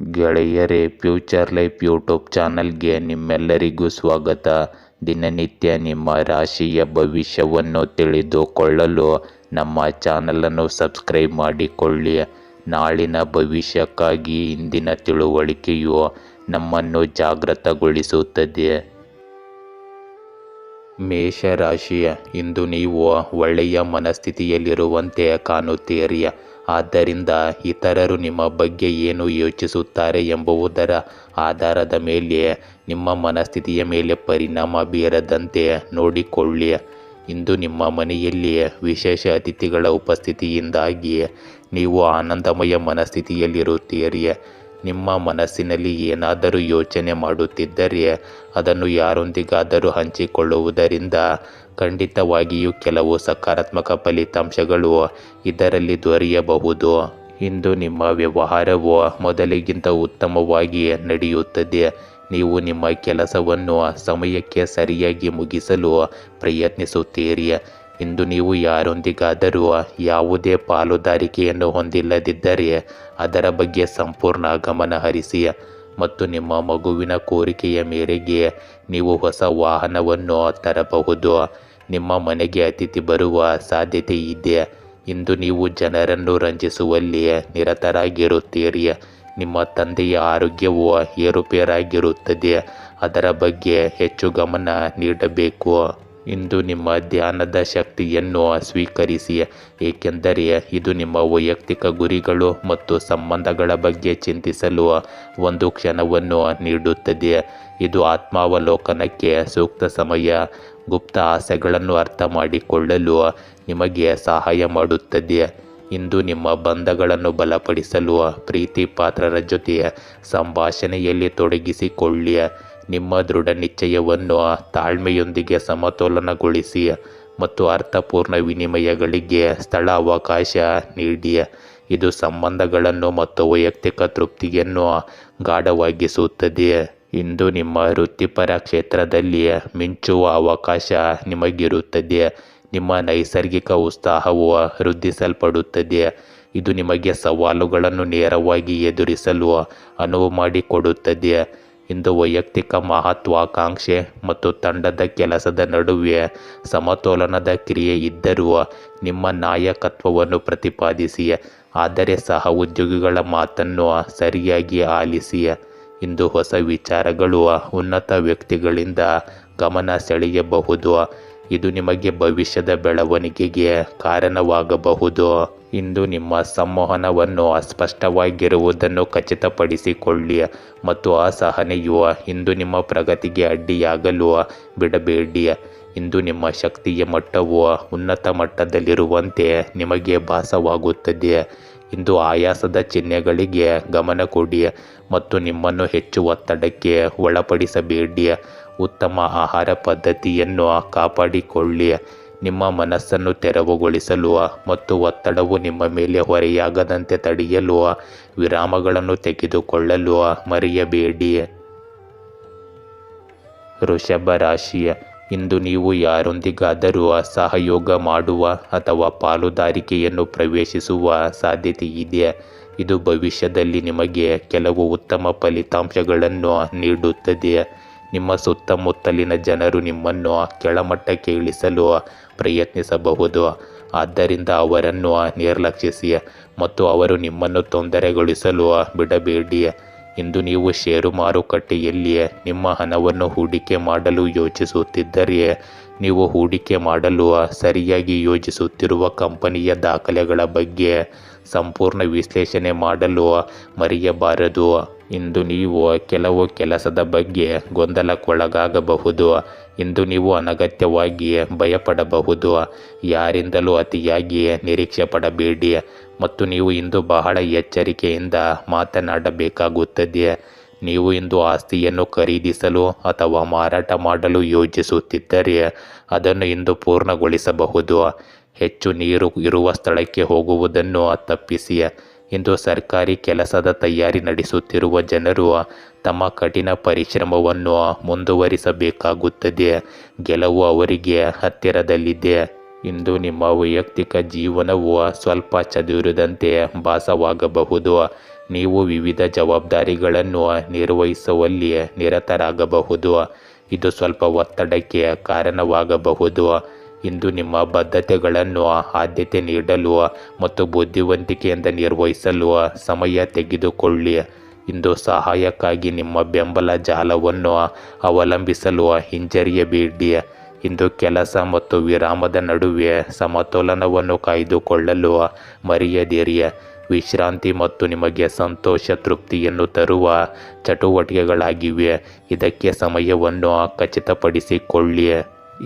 ಗೆಳೆಯರೇ, future life YouTube ಚಾನಲ್ಗೆ ನಿಮ್ಮೆಲ್ಲರಿಗೂ ಸ್ವಾಗತ. ದಿನನಿತ್ಯ ನಿಮ್ಮ ರಾಶಿಯ ಭವಿಷ್ಯವನ್ನು ತಿಳಿದುಕೊಳ್ಳಲು ನಮ್ಮ ಚಾನಲನ್ನು ಸಬ್ಸ್ಕ್ರೈಬ್ ಮಾಡಿಕೊಳ್ಳಿ. ನಾಳಿನ ಭವಿಷ್ಯಕ್ಕಾಗಿ ಇಂದಿನ ತಿಳುವಳಿಕೆಯು ನಮ್ಮನ್ನು ಜಾಗೃತಗೊಳಿಸುತ್ತದೆ. ಮೇಷರಾಶಿಯ ಇಂದು ನೀವು ಒಳ್ಳೆಯ ಮನಸ್ಥಿತಿಯಲ್ಲಿರುವಂತೆ ಕಾಣುತ್ತೀರಿ. ಆದ್ದರಿಂದ ಇತರರು ನಿಮ್ಮ ಬಗ್ಗೆ ಏನು ಯೋಚಿಸುತ್ತಾರೆ ಎಂಬುದರ ಆಧಾರದ ಮೇಲೆ ನಿಮ್ಮ ಮನಸ್ಥಿತಿಯ ಮೇಲೆ ಪರಿಣಾಮ ಬೀರದಂತೆ ನೋಡಿಕೊಳ್ಳಿ. ಇಂದು ನಿಮ್ಮ ಮನೆಯಲ್ಲಿ ವಿಶೇಷ ಅತಿಥಿಗಳ ಉಪಸ್ಥಿತಿಯಿಂದಾಗಿ ನೀವು ಆನಂದಮಯ ಮನಸ್ಥಿತಿಯಲ್ಲಿರುತ್ತೀರಿ. ನಿಮ್ಮ ಮನಸ್ಸಿನಲ್ಲಿ ಏನಾದರೂ ಯೋಚನೆ ಮಾಡುತ್ತಿದ್ದರೆ ಅದನ್ನು ಯಾರೊಂದಿಗಾದರೂ ಹಂಚಿಕೊಳ್ಳುವುದರಿಂದ ಖಂಡಿತವಾಗಿಯೂ ಕೆಲವು ಸಕಾರಾತ್ಮಕ ಫಲಿತಾಂಶಗಳು ಇದರಲ್ಲಿ ದೊರೆಯಬಹುದು. ಇಂದು ನಿಮ್ಮ ವ್ಯವಹಾರವು ಮೊದಲಿಗಿಂತ ಉತ್ತಮವಾಗಿ ನಡೆಯುತ್ತದೆ. ನೀವು ನಿಮ್ಮ ಕೆಲಸವನ್ನು ಸಮಯಕ್ಕೆ ಸರಿಯಾಗಿ ಮುಗಿಸಲು ಪ್ರಯತ್ನಿಸುತ್ತೀರಿ. ಇಂದು ನೀವು ಯಾರೊಂದಿಗಾದರೂ ಯಾವುದೇ ಪಾಲುದಾರಿಕೆಯನ್ನು ಹೊಂದಿಲ್ಲದಿದ್ದರೆ ಅದರ ಬಗ್ಗೆ ಸಂಪೂರ್ಣ ಗಮನ ಹರಿಸಿ ಮತ್ತು ನಿಮ್ಮ ಮಗುವಿನ ಕೋರಿಕೆಯ ಮೇರೆಗೆ ನೀವು ಹೊಸ ವಾಹನವನ್ನು ತರಬಹುದು. ನಿಮ್ಮ ಮನೆಗೆ ಅತಿಥಿ ಬರುವ ಸಾಧ್ಯತೆ ಇದೆ. ಇಂದು ನೀವು ಜನರನ್ನು ರಂಜಿಸುವಲ್ಲಿ ನಿರತರಾಗಿರುತ್ತೀರಿ. ನಿಮ್ಮ ತಂದೆಯ ಆರೋಗ್ಯವು ಏರುಪೇರಾಗಿರುತ್ತದೆ. ಅದರ ಬಗ್ಗೆ ಹೆಚ್ಚು ಗಮನ ನೀಡಬೇಕು. ಇಂದು ನಿಮ್ಮ ಧ್ಯಾನದ ಶಕ್ತಿಯನ್ನು ಸ್ವೀಕರಿಸಿ, ಏಕೆಂದರೆ ಇದು ನಿಮ್ಮ ವೈಯಕ್ತಿಕ ಗುರಿಗಳು ಮತ್ತು ಸಂಬಂಧಗಳ ಬಗ್ಗೆ ಚಿಂತಿಸಲು ಒಂದು ಕ್ಷಣವನ್ನು ನೀಡುತ್ತದೆ. ಇದು ಆತ್ಮಾವಲೋಕನಕ್ಕೆ ಸೂಕ್ತ ಸಮಯ. ಗುಪ್ತ ಆಸೆಗಳನ್ನು ಅರ್ಥ ಮಾಡಿಕೊಳ್ಳಲು ನಿಮಗೆ ಸಹಾಯ ಮಾಡುತ್ತದೆ. ಇಂದು ನಿಮ್ಮ ಬಂಧಗಳನ್ನು ಬಲಪಡಿಸಲು ಪ್ರೀತಿ ಪಾತ್ರರ ಜೊತೆ ಸಂಭಾಷಣೆಯಲ್ಲಿ ತೊಡಗಿಸಿಕೊಳ್ಳಿ. ನಿಮ್ಮ ದೃಢ ನಿಶ್ಚಯವನ್ನು ತಾಳ್ಮೆಯೊಂದಿಗೆ ಸಮತೋಲನಗೊಳಿಸಿ ಮತ್ತು ಅರ್ಥಪೂರ್ಣ ವಿನಿಮಯಗಳಿಗೆ ಸ್ಥಳ ಅವಕಾಶ ನೀಡಿ. ಇದು ಸಂಬಂಧಗಳನ್ನು ಮತ್ತು ವೈಯಕ್ತಿಕ ತೃಪ್ತಿಯನ್ನು ಗಾಢವಾಗಿಸುತ್ತದೆ. ಇಂದು ನಿಮ್ಮ ವೃತ್ತಿಪರ ಕ್ಷೇತ್ರದಲ್ಲಿ ಮಿಂಚುವ ಅವಕಾಶ ನಿಮಗಿರುತ್ತದೆ. ನಿಮ್ಮ ನೈಸರ್ಗಿಕ ಉತ್ಸಾಹವು ವೃದ್ಧಿಸಲ್ಪಡುತ್ತದೆ. ಇದು ನಿಮಗೆ ಸವಾಲುಗಳನ್ನು ನೇರವಾಗಿ ಎದುರಿಸಲು ಅನುವು ಮಾಡಿಕೊಡುತ್ತದೆ. ಇಂದು ವೈಯಕ್ತಿಕ ಮಹತ್ವಾಕಾಂಕ್ಷೆ ಮತ್ತು ತಂಡದ ಕೆಲಸದ ನಡುವೆ ಸಮತೋಲನದ ಕ್ರಿಯೆ ಇದ್ದರೂ ನಿಮ್ಮ ನಾಯಕತ್ವವನ್ನು ಪ್ರತಿಪಾದಿಸಿ, ಆದರೆ ಸಹ ಉದ್ಯೋಗಿಗಳ ಮಾತನ್ನು ಸರಿಯಾಗಿ ಆಲಿಸಿ. ಇಂದು ಹೊಸ ವಿಚಾರಗಳು ಉನ್ನತ ವ್ಯಕ್ತಿಗಳಿಂದ ಗಮನ ಸೆಳೆಯಬಹುದು. ಇದು ನಿಮಗೆ ಭವಿಷ್ಯದ ಬೆಳವಣಿಗೆಗೆ ಕಾರಣವಾಗಬಹುದು. ಇಂದು ನಿಮ್ಮ ಸಂವಹನವನ್ನು ಅಸ್ಪಷ್ಟವಾಗಿರುವುದನ್ನು ಖಚಿತಪಡಿಸಿಕೊಳ್ಳಿ ಮತ್ತು ಅಸಹನೆಯು ಇಂದು ನಿಮ್ಮ ಪ್ರಗತಿಗೆ ಅಡ್ಡಿಯಾಗಲು ಬಿಡಬೇಡಿ. ಇಂದು ನಿಮ್ಮ ಶಕ್ತಿಯ ಮಟ್ಟವು ಉನ್ನತ ಮಟ್ಟದಲ್ಲಿರುವಂತೆ ನಿಮಗೆ ಭಾಸವಾಗುತ್ತದೆ. ಇಂದು ಆಯಾಸದ ಚಿಹ್ನೆಗಳಿಗೆ ಗಮನ ಕೊಡಿ ಮತ್ತು ನಿಮ್ಮನ್ನು ಹೆಚ್ಚು ಒತ್ತಡಕ್ಕೆ ಒಳಪಡಿಸಬೇಡಿ. ಉತ್ತಮ ಆಹಾರ ಪದ್ಧತಿಯನ್ನು ಕಾಪಾಡಿಕೊಳ್ಳಿ. ನಿಮ್ಮ ಮನಸ್ಸನ್ನು ತೆರವುಗೊಳಿಸಲು ಮತ್ತು ಒತ್ತಡವು ನಿಮ್ಮ ಮೇಲೆ ಹೊರೆಯಾಗದಂತೆ ತಡೆಯಲು ವಿರಾಮಗಳನ್ನು ತೆಗೆದುಕೊಳ್ಳಲು ಮರೆಯಬೇಡಿ. ವೃಷಭ ರಾಶಿ ಇಂದು ನೀವು ಯಾರೊಂದಿಗಾದರೂ ಸಹಯೋಗ ಮಾಡುವ ಅಥವಾ ಪಾಲುದಾರಿಕೆಯನ್ನು ಪ್ರವೇಶಿಸುವ ಸಾಧ್ಯತೆ ಇದೆ. ಇದು ಭವಿಷ್ಯದಲ್ಲಿ ನಿಮಗೆ ಕೆಲವು ಉತ್ತಮ ಫಲಿತಾಂಶಗಳನ್ನು ನೀಡುತ್ತದೆ. ನಿಮ್ಮ ಸುತ್ತಮುತ್ತಲಿನ ಜನರು ನಿಮ್ಮನ್ನು ಕೆಳಮಟ್ಟಕ್ಕೆ ಇಳಿಸಲು ಪ್ರಯತ್ನಿಸಬಹುದು. ಆದ್ದರಿಂದ ಅವರನ್ನು ನಿರ್ಲಕ್ಷಿಸಿ ಮತ್ತು ಅವರು ನಿಮ್ಮನ್ನು ತೊಂದರೆಗೊಳಿಸಲು ಬಿಡಬೇಡಿ. ಇಂದು ನೀವು ಷೇರು ಮಾರುಕಟ್ಟೆಯಲ್ಲಿ ನಿಮ್ಮ ಹಣವನ್ನು ಹೂಡಿಕೆ ಮಾಡಲು ಯೋಚಿಸುತ್ತಿದ್ದರೆ ನೀವು ಹೂಡಿಕೆ ಮಾಡಲು ಸರಿಯಾಗಿ ಯೋಜಿಸುತ್ತಿರುವ ಕಂಪನಿಯ ದಾಖಲೆಗಳ ಬಗ್ಗೆ ಸಂಪೂರ್ಣ ವಿಶ್ಲೇಷಣೆ ಮಾಡಲು ಮರೆಯಬಾರದು. ಇಂದು ನೀವು ಕೆಲವು ಕೆಲಸದ ಬಗ್ಗೆ ಗೊಂದಲಕ್ಕೊಳಗಾಗಬಹುದು. ಇಂದು ನೀವು ಅನಗತ್ಯವಾಗಿ ಭಯಪಡಬಹುದು. ಯಾರಿಂದಲೂ ಅತಿಯಾಗಿ ನಿರೀಕ್ಷೆ ಪಡಬೇಡಿ ಮತ್ತು ನೀವು ಇಂದು ಬಹಳ ಎಚ್ಚರಿಕೆಯಿಂದ ಮಾತನಾಡಬೇಕಾಗುತ್ತದೆ. ನೀವು ಇಂದು ಆಸ್ತಿಯನ್ನು ಖರೀದಿಸಲು ಅಥವಾ ಮಾರಾಟ ಮಾಡಲು ಯೋಜಿಸುತ್ತಿದ್ದರೆ ಅದನ್ನು ಇಂದು ಪೂರ್ಣಗೊಳಿಸಬಹುದು. ಹೆಚ್ಚು ನೀರು ಇರುವ ಸ್ಥಳಕ್ಕೆ ಹೋಗುವುದನ್ನು ತಪ್ಪಿಸಿ. ಇಂದು ಸರ್ಕಾರಿ ಕೆಲಸದ ತಯಾರಿ ನಡೆಸುತ್ತಿರುವ ಜನರು ತಮ್ಮ ಕಠಿಣ ಪರಿಶ್ರಮವನ್ನು ಮುಂದುವರಿಸಬೇಕಾಗುತ್ತದೆ. ಗೆಲುವು ಅವರಿಗೆ ಹತ್ತಿರದಲ್ಲಿದೆ. ಇಂದು ನಿಮ್ಮ ವೈಯಕ್ತಿಕ ಜೀವನವು ಸ್ವಲ್ಪ ಚದುರಿದಂತೆ ಭಾಸವಾಗಬಹುದು. ನೀವು ವಿವಿಧ ಜವಾಬ್ದಾರಿಗಳನ್ನು ನಿರ್ವಹಿಸುವಲ್ಲಿ ನಿರತರಾಗಬಹುದು. ಇದು ಸ್ವಲ್ಪ ಒತ್ತಡಕ್ಕೆ ಕಾರಣವಾಗಬಹುದು. ಇಂದು ನಿಮ್ಮ ಬದ್ಧತೆಗಳನ್ನು ಆದ್ಯತೆ ನೀಡಲು ಮತ್ತು ಬುದ್ಧಿವಂತಿಕೆಯಿಂದ ನಿರ್ವಹಿಸಲು ಸಮಯ ತೆಗೆದುಕೊಳ್ಳಿ. ಇಂದು ಸಹಾಯಕ್ಕಾಗಿ ನಿಮ್ಮ ಬೆಂಬಲ ಜಾಲವನ್ನು ಅವಲಂಬಿಸಲು ಹಿಂಜರಿಯಬೇಡಿ. ಇಂದು ಕೆಲಸ ಮತ್ತು ವಿರಾಮದ ನಡುವೆ ಸಮತೋಲನವನ್ನು ಕಾಯ್ದುಕೊಳ್ಳಲು ಮರೆಯದಿರಿ. ವಿಶ್ರಾಂತಿ ಮತ್ತು ನಿಮಗೆ ಸಂತೋಷ ತೃಪ್ತಿಯನ್ನು ತರುವ ಚಟುವಟಿಕೆಗಳಾಗಿವೆ. ಇದಕ್ಕೆ ಸಮಯವನ್ನು ಖಚಿತಪಡಿಸಿಕೊಳ್ಳಿ.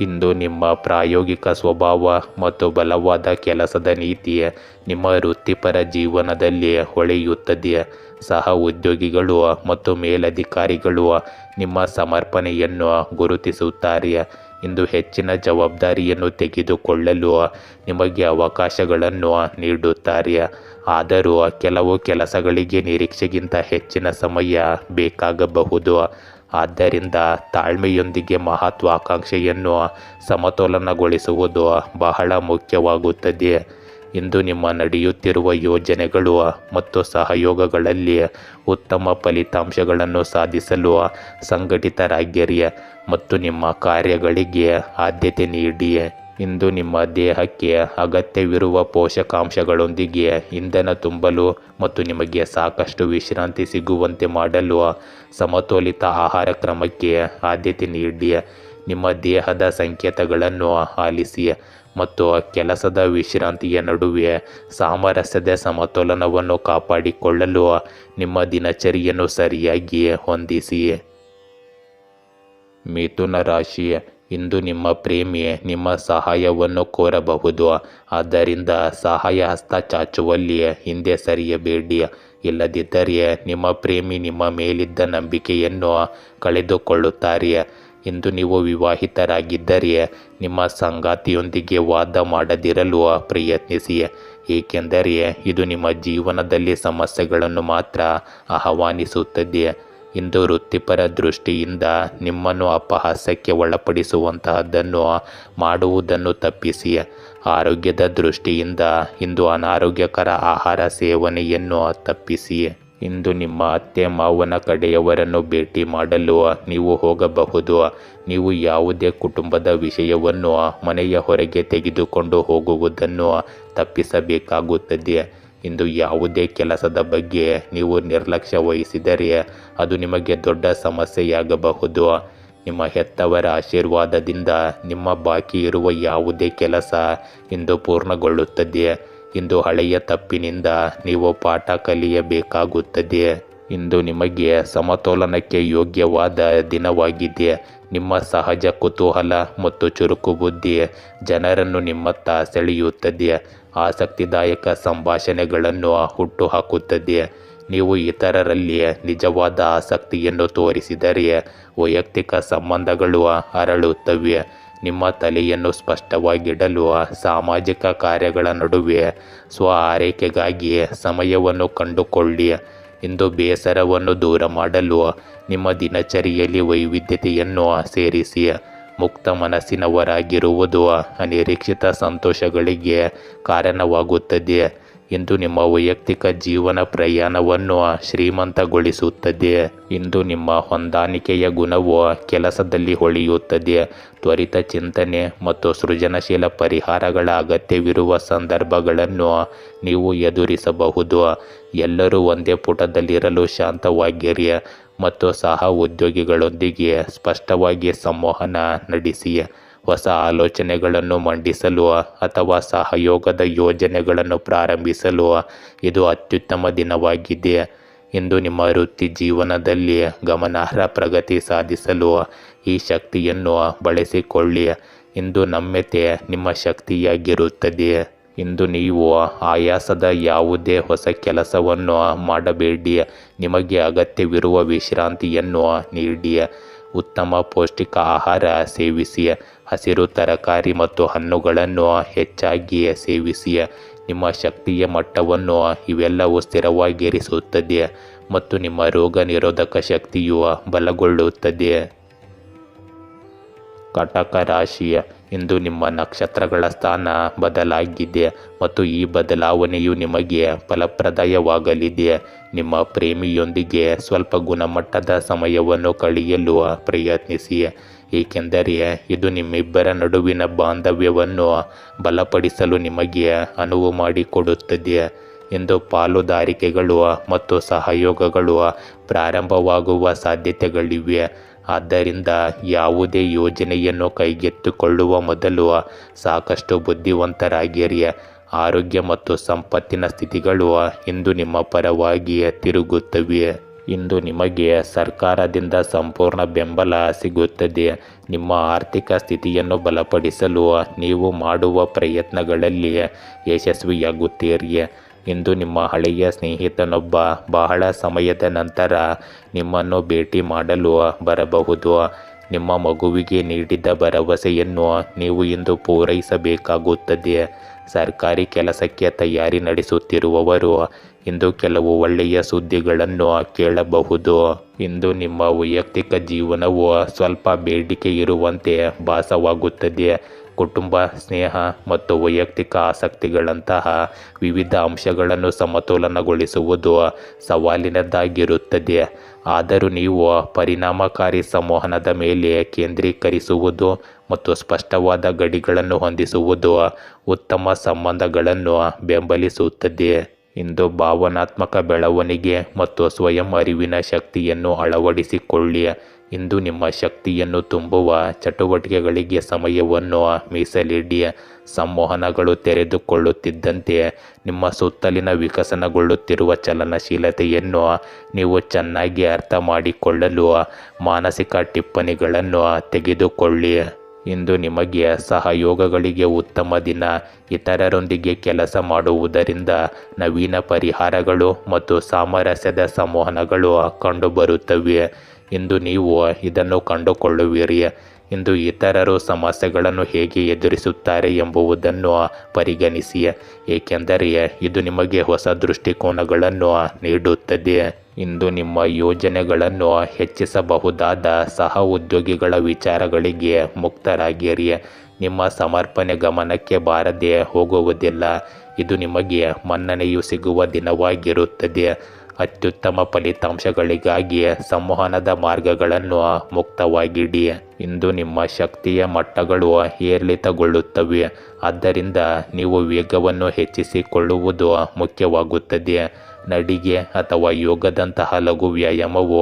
ಇಂದು ನಿಮ್ಮ ಪ್ರಾಯೋಗಿಕ ಸ್ವಭಾವ ಮತ್ತು ಬಲವಾದ ಕೆಲಸದ ನೀತಿ ನಿಮ್ಮ ವೃತ್ತಿಪರ ಜೀವನದಲ್ಲಿ ಹೊಳೆಯುತ್ತದೆ. ಸಹ ಉದ್ಯೋಗಿಗಳು ಮತ್ತು ಮೇಲಧಿಕಾರಿಗಳು ನಿಮ್ಮ ಸಮರ್ಪಣೆಯನ್ನು ಗುರುತಿಸುತ್ತಾರೆ. ಇಂದು ಹೆಚ್ಚಿನ ಜವಾಬ್ದಾರಿಯನ್ನು ತೆಗೆದುಕೊಳ್ಳಲು ನಿಮಗೆ ಅವಕಾಶಗಳನ್ನು ನೀಡುತ್ತಾರೆ. ಆದರೂ ಕೆಲವು ಕೆಲಸಗಳಿಗೆ ನಿರೀಕ್ಷೆಗಿಂತ ಹೆಚ್ಚಿನ ಸಮಯ ಬೇಕಾಗಬಹುದು. ಆದ್ದರಿಂದ ತಾಳ್ಮೆಯೊಂದಿಗೆ ಮಹತ್ವಾಕಾಂಕ್ಷೆಯನ್ನು ಸಮತೋಲನಗೊಳಿಸುವುದು ಬಹಳ ಮುಖ್ಯವಾಗುತ್ತದೆ. ಇಂದು ನಿಮ್ಮ ನಡೆಯುತ್ತಿರುವ ಯೋಜನೆಗಳು ಮತ್ತು ಸಹಯೋಗಗಳಲ್ಲಿ ಉತ್ತಮ ಫಲಿತಾಂಶಗಳನ್ನು ಸಾಧಿಸಲು ಸಂಘಟಿತರಾಗಿರಿ ಮತ್ತು ನಿಮ್ಮ ಕಾರ್ಯಗಳಿಗೆ ಆದ್ಯತೆ ನೀಡಿ. ಇಂದು ನಿಮ್ಮ ದೇಹಕ್ಕೆ ಅಗತ್ಯವಿರುವ ಪೋಷಕಾಂಶಗಳೊಂದಿಗೆ ಇಂಧನ ತುಂಬಲು ಮತ್ತು ನಿಮಗೆ ಸಾಕಷ್ಟು ವಿಶ್ರಾಂತಿ ಸಿಗುವಂತೆ ಮಾಡಲು ಸಮತೋಲಿತ ಆಹಾರ ಕ್ರಮಕ್ಕೆ ಆದ್ಯತೆ ನೀಡಿ. ನಿಮ್ಮ ದೇಹದ ಸಂಕೇತಗಳನ್ನು ಆಲಿಸಿ ಮತ್ತು ಕೆಲಸದ ವಿಶ್ರಾಂತಿಯ ನಡುವೆ ಸಾಮರಸ್ಯದ ಸಮತೋಲನವನ್ನು ಕಾಪಾಡಿಕೊಳ್ಳಲು ನಿಮ್ಮ ದಿನಚರಿಯನ್ನು ಸರಿಯಾಗಿ ಹೊಂದಿಸಿ. ಮಿಥುನ ರಾಶಿ, ಇಂದು ನಿಮ್ಮ ಪ್ರೇಮಿ ನಿಮ್ಮ ಸಹಾಯವನ್ನು ಕೋರಬಹುದು. ಆದ್ದರಿಂದ ಸಹಾಯ ಹಸ್ತ ಚಾಚುವಲ್ಲಿ ಹಿಂದೆ ಸರಿಯಬೇಡಿ. ಇಲ್ಲದಿದ್ದರೆ ನಿಮ್ಮ ಪ್ರೇಮಿ ನಿಮ್ಮ ಮೇಲಿದ್ದ ನಂಬಿಕೆಯನ್ನು ಕಳೆದುಕೊಳ್ಳುತ್ತಾರೆ. ಇಂದು ನೀವು ವಿವಾಹಿತರಾಗಿದ್ದರೆ ನಿಮ್ಮ ಸಂಗಾತಿಯೊಂದಿಗೆ ವಾದ ಮಾಡದಿರಲು ಪ್ರಯತ್ನಿಸಿ, ಏಕೆಂದರೆ ಇದು ನಿಮ್ಮ ಜೀವನದಲ್ಲಿ ಸಮಸ್ಯೆಗಳನ್ನು ಮಾತ್ರ ಆಹ್ವಾನಿಸುತ್ತದೆ. ಇಂದು ವೃತ್ತಿಪರ ದೃಷ್ಟಿಯಿಂದ ನಿಮ್ಮನ್ನು ಅಪಹಾಸ್ಯಕ್ಕೆ ಒಳಪಡಿಸುವಂತಹದ್ದನ್ನು ಮಾಡುವುದನ್ನು ತಪ್ಪಿಸಿ. ಆರೋಗ್ಯದ ದೃಷ್ಟಿಯಿಂದ ಇಂದು ಅನಾರೋಗ್ಯಕರ ಆಹಾರ ಸೇವನೆಯನ್ನು ತಪ್ಪಿಸಿ. ಇಂದು ನಿಮ್ಮ ಅತ್ತೆ ಮಾವನ ಕಡೆಯವರನ್ನು ಭೇಟಿ ಮಾಡಲು ನೀವು ಹೋಗಬಹುದು. ನೀವು ಯಾವುದೇ ಕುಟುಂಬದ ವಿಷಯವನ್ನು ಮನೆಯ ಹೊರಗೆ ತೆಗೆದುಕೊಂಡು ಹೋಗುವುದನ್ನು ತಪ್ಪಿಸಬೇಕಾಗುತ್ತದೆ. ಇಂದು ಯಾವುದೇ ಕೆಲಸದ ಬಗ್ಗೆ ನೀವು ನಿರ್ಲಕ್ಷ್ಯ ವಹಿಸಿದರೆ ಅದು ನಿಮಗೆ ದೊಡ್ಡ ಸಮಸ್ಯೆಯಾಗಬಹುದು. ನಿಮ್ಮ ಹೆತ್ತವರ ಆಶೀರ್ವಾದದಿಂದ ನಿಮ್ಮ ಬಾಕಿ ಇರುವ ಯಾವುದೇ ಕೆಲಸ ಇಂದು ಪೂರ್ಣಗೊಳ್ಳುತ್ತದೆ. ಇಂದು ಹಳೆಯ ತಪ್ಪಿನಿಂದ ನೀವು ಪಾಠ ಕಲಿಯಬೇಕಾಗುತ್ತದೆ. ಇಂದು ನಿಮಗೆ ಸಮತೋಲನಕ್ಕೆ ಯೋಗ್ಯವಾದ ದಿನವಾಗಿದೆ. ನಿಮ್ಮ ಸಹಜ ಕುತೂಹಲ ಮತ್ತು ಚುರುಕು ಬುದ್ಧಿ ಜನರನ್ನು ನಿಮ್ಮತ್ತ ಸೆಳೆಯುತ್ತದೆ. ಆಸಕ್ತಿದಾಯಕ ಸಂಭಾಷಣೆಗಳನ್ನು ಹುಟ್ಟುಹಾಕುತ್ತದೆ. ನೀವು ಇತರರಲ್ಲಿ ನಿಜವಾದ ಆಸಕ್ತಿಯನ್ನು ತೋರಿಸಿದರೆ ವೈಯಕ್ತಿಕ ಸಂಬಂಧಗಳು ಅರಳುತ್ತವೆ. ನಿಮ್ಮ ತಲೆಯನ್ನು ಸ್ಪಷ್ಟವಾಗಿಡಲು ಸಾಮಾಜಿಕ ಕಾರ್ಯಗಳ ನಡುವೆ ಸ್ವ ಆರೈಕೆಗಾಗಿ ಸಮಯವನ್ನು ಕಂಡುಕೊಳ್ಳಿ. ಇಂದು ಬೇಸರವನ್ನು ದೂರ ಮಾಡಲು ನಿಮ್ಮ ದಿನಚರಿಯಲ್ಲಿ ವೈವಿಧ್ಯತೆಯನ್ನು ಸೇರಿಸಿ. ಮುಕ್ತ ಮನಸ್ಸಿನವರಾಗಿರುವುದು ಅನಿರೀಕ್ಷಿತ ಸಂತೋಷಗಳಿಗೆ ಕಾರಣವಾಗುತ್ತದೆ. ಇಂದು ನಿಮ್ಮ ವೈಯಕ್ತಿಕ ಜೀವನ ಪ್ರಯಾಣವನ್ನು ಶ್ರೀಮಂತಗೊಳಿಸುತ್ತದೆ. ಇಂದು ನಿಮ್ಮ ಹೊಂದಾಣಿಕೆಯ ಗುಣವು ಕೆಲಸದಲ್ಲಿ ಹೊಳೆಯುತ್ತದೆ. ತ್ವರಿತ ಚಿಂತನೆ ಮತ್ತು ಸೃಜನಶೀಲ ಪರಿಹಾರಗಳ ಅಗತ್ಯವಿರುವ ಸಂದರ್ಭಗಳನ್ನು ನೀವು ಎದುರಿಸಬಹುದು. ಎಲ್ಲರೂ ಒಂದೇ ಪುಟದಲ್ಲಿರಲು ಶಾಂತವಾಗಿರಿ ಮತ್ತು ಸಹ ಉದ್ಯೋಗಿಗಳೊಂದಿಗೆ ಸ್ಪಷ್ಟವಾಗಿ ಸಂವಹನ ನಡೆಸಿ. ಹೊಸ ಆಲೋಚನೆಗಳನ್ನು ಮಂಡಿಸಲು ಅಥವಾ ಸಹಯೋಗದ ಯೋಜನೆಗಳನ್ನು ಪ್ರಾರಂಭಿಸಲು ಇದು ಅತ್ಯುತ್ತಮ ದಿನವಾಗಿದೆ. ಇಂದು ನಿಮ್ಮ ವೃತ್ತಿ ಜೀವನದಲ್ಲಿ ಗಮನಾರ್ಹ ಪ್ರಗತಿ ಸಾಧಿಸಲು ಈ ಶಕ್ತಿಯನ್ನು ಬಳಸಿಕೊಳ್ಳಿ. ಇಂದು ನಮ್ಯತೆ ನಿಮ್ಮ ಶಕ್ತಿಯಾಗಿರುತ್ತದೆ. ಇಂದು ನೀವು ಆಯಾಸದ ಯಾವುದೇ ಹೊಸ ಕೆಲಸವನ್ನು ಮಾಡಬೇಡಿ. ನಿಮಗೆ ಅಗತ್ಯವಿರುವ ವಿಶ್ರಾಂತಿಯನ್ನು ನೀಡಿ. ಉತ್ತಮ ಪೌಷ್ಟಿಕ ಆಹಾರ ಸೇವಿಸಿ. ಹಸಿರು ತರಕಾರಿ ಮತ್ತು ಹಣ್ಣುಗಳನ್ನು ಹೆಚ್ಚಾಗಿ ಸೇವಿಸಿ. ನಿಮ್ಮ ಶಕ್ತಿಯ ಮಟ್ಟವನ್ನು ಇವೆಲ್ಲವೂ ಸ್ಥಿರವಾಗಿರಿಸುತ್ತದೆ ಮತ್ತು ನಿಮ್ಮ ರೋಗ ನಿರೋಧಕ ಶಕ್ತಿಯು ಬಲಗೊಳ್ಳುತ್ತದೆ. ಕಟಕ ರಾಶಿ, ಇಂದು ನಿಮ್ಮ ನಕ್ಷತ್ರಗಳ ಸ್ಥಾನ ಬದಲಾಗಿದೆ ಮತ್ತು ಈ ಬದಲಾವಣೆಯು ನಿಮಗೆ ಫಲಪ್ರದಾಯವಾಗಲಿದೆ. ನಿಮ್ಮ ಪ್ರೇಮಿಯೊಂದಿಗೆ ಸ್ವಲ್ಪ ಗುಣಮಟ್ಟದ ಸಮಯವನ್ನು ಕಳೆಯಲು ಪ್ರಯತ್ನಿಸಿ, ಏಕೆಂದರೆ ಇದು ನಿಮ್ಮಿಬ್ಬರ ನಡುವಿನ ಬಾಂಧವ್ಯವನ್ನು ಬಲಪಡಿಸಲು ನಿಮಗೆ ಅನುವು ಮಾಡಿಕೊಡುತ್ತದೆ. ಇಂದು ಪಾಲುದಾರಿಕೆಗಳು ಮತ್ತು ಸಹಯೋಗಗಳು ಪ್ರಾರಂಭವಾಗುವ ಸಾಧ್ಯತೆಗಳಿವೆ. ಆದ್ದರಿಂದ ಯಾವುದೇ ಯೋಜನೆಯನ್ನು ಕೈಗೆತ್ತಿಕೊಳ್ಳುವ ಮೊದಲು ಸಾಕಷ್ಟು ಬುದ್ಧಿವಂತರಾಗಿರಿ. ಆರೋಗ್ಯ ಮತ್ತು ಸಂಪತ್ತಿನ ಸ್ಥಿತಿಗಳು ಇಂದು ನಿಮ್ಮ ಪರವಾಗಿ ತಿರುಗುತ್ತವೆ. ಇಂದು ನಿಮಗೆ ಸರ್ಕಾರದಿಂದ ಸಂಪೂರ್ಣ ಬೆಂಬಲ ಸಿಗುತ್ತದೆ. ನಿಮ್ಮ ಆರ್ಥಿಕ ಸ್ಥಿತಿಯನ್ನು ಬಲಪಡಿಸಲು ನೀವು ಮಾಡುವ ಪ್ರಯತ್ನಗಳಲ್ಲಿ ಯಶಸ್ವಿಯಾಗುತ್ತೀರಿ. ಇಂದು ನಿಮ್ಮ ಹಳೆಯ ಸ್ನೇಹಿತನೊಬ್ಬ ಬಹಳ ಸಮಯದ ನಂತರ ನಿಮ್ಮನ್ನು ಭೇಟಿ ಮಾಡಲು ಬರಬಹುದು. ನಿಮ್ಮ ಮಗುವಿಗೆ ನೀಡಿದ ಭರವಸೆಯನ್ನು ನೀವು ಇಂದು ಪೂರೈಸಬೇಕಾಗುತ್ತದೆ. ಸರ್ಕಾರಿ ಕೆಲಸಕ್ಕೆ ತಯಾರಿ ನಡೆಸುತ್ತಿರುವವರು ಇಂದು ಕೆಲವು ಒಳ್ಳೆಯ ಸುದ್ದಿಗಳನ್ನು ಕೇಳಬಹುದು. ಇಂದು ನಿಮ್ಮ ವೈಯಕ್ತಿಕ ಜೀವನವು ಸ್ವಲ್ಪ ಬೇಡಿಕೆ ಇರುವಂತೆ ಭಾಸವಾಗುತ್ತದೆ. ಕುಟುಂಬ, ಸ್ನೇಹ ಮತ್ತು ವೈಯಕ್ತಿಕ ಆಸಕ್ತಿಗಳಂತಹ ವಿವಿಧ ಅಂಶಗಳನ್ನು ಸಮತೋಲನಗೊಳಿಸುವುದು ಸವಾಲಿನದ್ದಾಗಿರುತ್ತದೆ. ಆದರೂ ನೀವು ಪರಿಣಾಮಕಾರಿ ಸಂವಹನದ ಮೇಲೆ ಕೇಂದ್ರೀಕರಿಸುವುದು ಮತ್ತು ಸ್ಪಷ್ಟವಾದ ಗಡಿಗಳನ್ನು ಹೊಂದಿಸುವುದು ಉತ್ತಮ ಸಂಬಂಧಗಳನ್ನು ಬೆಂಬಲಿಸುತ್ತದೆ. ಇಂದು ಭಾವನಾತ್ಮಕ ಬೆಳವಣಿಗೆ ಮತ್ತು ಸ್ವಯಂ ಅರಿವಿನ ಶಕ್ತಿಯನ್ನು ಅಳವಡಿಸಿಕೊಳ್ಳಿ. ಇಂದು ನಿಮ್ಮ ಶಕ್ತಿಯನ್ನು ತುಂಬುವ ಚಟುವಟಿಕೆಗಳಿಗೆ ಸಮಯವನ್ನು ಮೀಸಲಿಡಿ. ಸಂವಹನಗಳು ತೆರೆದುಕೊಳ್ಳುತ್ತಿದ್ದಂತೆ ನಿಮ್ಮ ಸುತ್ತಲಿನ ವಿಕಸನಗೊಳ್ಳುತ್ತಿರುವ ಚಲನಶೀಲತೆಯನ್ನು ನೀವು ಚೆನ್ನಾಗಿ ಅರ್ಥ ಮಾಡಿಕೊಳ್ಳಲು ಮಾನಸಿಕ ಟಿಪ್ಪಣಿಗಳನ್ನು ತೆಗೆದುಕೊಳ್ಳಿ. ಇಂದು ನಿಮಗೆ ಸಹಯೋಗಗಳಿಗೆ ಉತ್ತಮ ದಿನ. ಇತರರೊಂದಿಗೆ ಕೆಲಸ ಮಾಡುವುದರಿಂದ ನವೀನ ಪರಿಹಾರಗಳು ಮತ್ತು ಸಾಮರಸ್ಯದ ಸಂವಹನಗಳು ಕಂಡುಬರುತ್ತವೆ. ಇಂದು ನೀವು ಇದನ್ನು ಕಂಡುಕೊಳ್ಳುವಿರಿ. ಇಂದು ಇತರರು ಸಮಸ್ಯೆಗಳನ್ನು ಹೇಗೆ ಎದುರಿಸುತ್ತಾರೆ ಎಂಬುದನ್ನು ಪರಿಗಣಿಸಿ, ಏಕೆಂದರೆ ಇದು ನಿಮಗೆ ಹೊಸ ದೃಷ್ಟಿಕೋನಗಳನ್ನು ನೀಡುತ್ತದೆ. ಇಂದು ನಿಮ್ಮ ಯೋಜನೆಗಳನ್ನು ಹೆಚ್ಚಿಸಬಹುದಾದ ಸಹ ಉದ್ಯೋಗಿಗಳ ವಿಚಾರಗಳಿಗೆ ಮುಕ್ತರಾಗಿರಿ. ನಿಮ್ಮ ಸಮರ್ಪಣೆ ಗಮನಕ್ಕೆ ಬಾರದೆ ಹೋಗುವುದಿಲ್ಲ. ಇದು ನಿಮಗೆ ಮನ್ನಣೆಯು ಸಿಗುವ ದಿನವಾಗಿರುತ್ತದೆ. ಅತ್ಯುತ್ತಮ ಫಲಿತಾಂಶಗಳಿಗಾಗಿ ಸಂವಹನದ ಮಾರ್ಗಗಳನ್ನು ಮುಕ್ತವಾಗಿಡಿ. ಇಂದು ನಿಮ್ಮ ಶಕ್ತಿಯ ಮಟ್ಟಗಳು ಏರಿಳಿತಗೊಳ್ಳುತ್ತವೆ. ಆದ್ದರಿಂದ ನೀವು ವೇಗವನ್ನು ಹೆಚ್ಚಿಸಿಕೊಳ್ಳುವುದು ಮುಖ್ಯವಾಗುತ್ತದೆ. ನಡಿಗೆ ಅಥವಾ ಯೋಗದಂತಹ ಲಘು ವ್ಯಾಯಾಮವು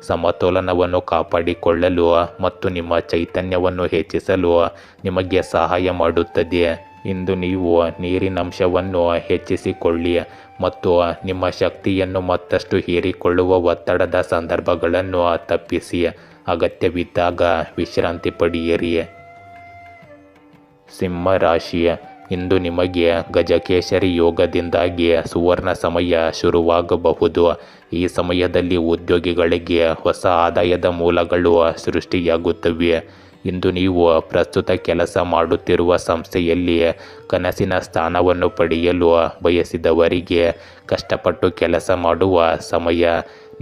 ಸಮತೋಲನವನ್ನು ಕಾಪಾಡಿಕೊಳ್ಳಲು ಮತ್ತು ನಿಮ್ಮ ಚೈತನ್ಯವನ್ನು ಹೆಚ್ಚಿಸಲು ನಿಮಗೆ ಸಹಾಯ ಮಾಡುತ್ತದೆ. ಇಂದು ನೀವು ನೀರಿನಂಶವನ್ನು ಹೆಚ್ಚಿಸಿಕೊಳ್ಳಿ ಮತ್ತು ನಿಮ್ಮ ಶಕ್ತಿಯನ್ನು ಮತ್ತಷ್ಟು ಹೀರಿಕೊಳ್ಳುವ ಒತ್ತಡದ ಸಂದರ್ಭಗಳನ್ನು ತಪ್ಪಿಸಿ. ಅಗತ್ಯವಿದ್ದಾಗ ವಿಶ್ರಾಂತಿ ಪಡೆಯಿರಿ. ಸಿಂಹ ರಾಶಿ, ಇಂದು ನಿಮಗೆ ಗಜಕೇಸರಿ ಯೋಗದಿಂದಾಗಿ ಸುವರ್ಣ ಸಮಯ ಶುರುವಾಗಬಹುದು. ಈ ಸಮಯದಲ್ಲಿ ಉದ್ಯೋಗಿಗಳಿಗೆ ಹೊಸ ಆದಾಯದ ಮೂಲಗಳು ಸೃಷ್ಟಿಯಾಗುತ್ತವೆ. ಇಂದು ನೀವು ಪ್ರಸ್ತುತ ಕೆಲಸ ಮಾಡುತ್ತಿರುವ ಸಂಸ್ಥೆಯಲ್ಲಿ ಕನಸಿನ ಸ್ಥಾನವನ್ನು ಪಡೆಯಲು ಬಯಸಿದವರಿಗೆ ಕಷ್ಟಪಟ್ಟು ಕೆಲಸ ಮಾಡುವ ಸಮಯ.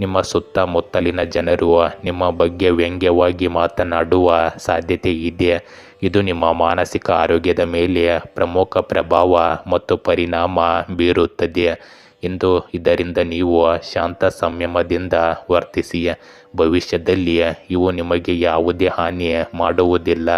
ನಿಮ್ಮ ಸುತ್ತಮುತ್ತಲಿನ ಜನರು ನಿಮ್ಮ ಬಗ್ಗೆ ವ್ಯಂಗ್ಯವಾಗಿ ಮಾತನಾಡುವ ಸಾಧ್ಯತೆ ಇದೆ. ಇದು ನಿಮ್ಮ ಮಾನಸಿಕ ಆರೋಗ್ಯದ ಮೇಲೆ ಪ್ರಮುಖ ಪ್ರಭಾವ ಮತ್ತು ಪರಿಣಾಮ ಬೀರುತ್ತದೆ. ಇಂದು ಇದರಿಂದ ನೀವು ಶಾಂತ ಸಂಯಮದಿಂದ ವರ್ತಿಸಿ. ಭವಿಷ್ಯದಲ್ಲಿ ಇವು ನಿಮಗೆ ಯಾವುದೇ ಹಾನಿ ಮಾಡುವುದಿಲ್ಲ.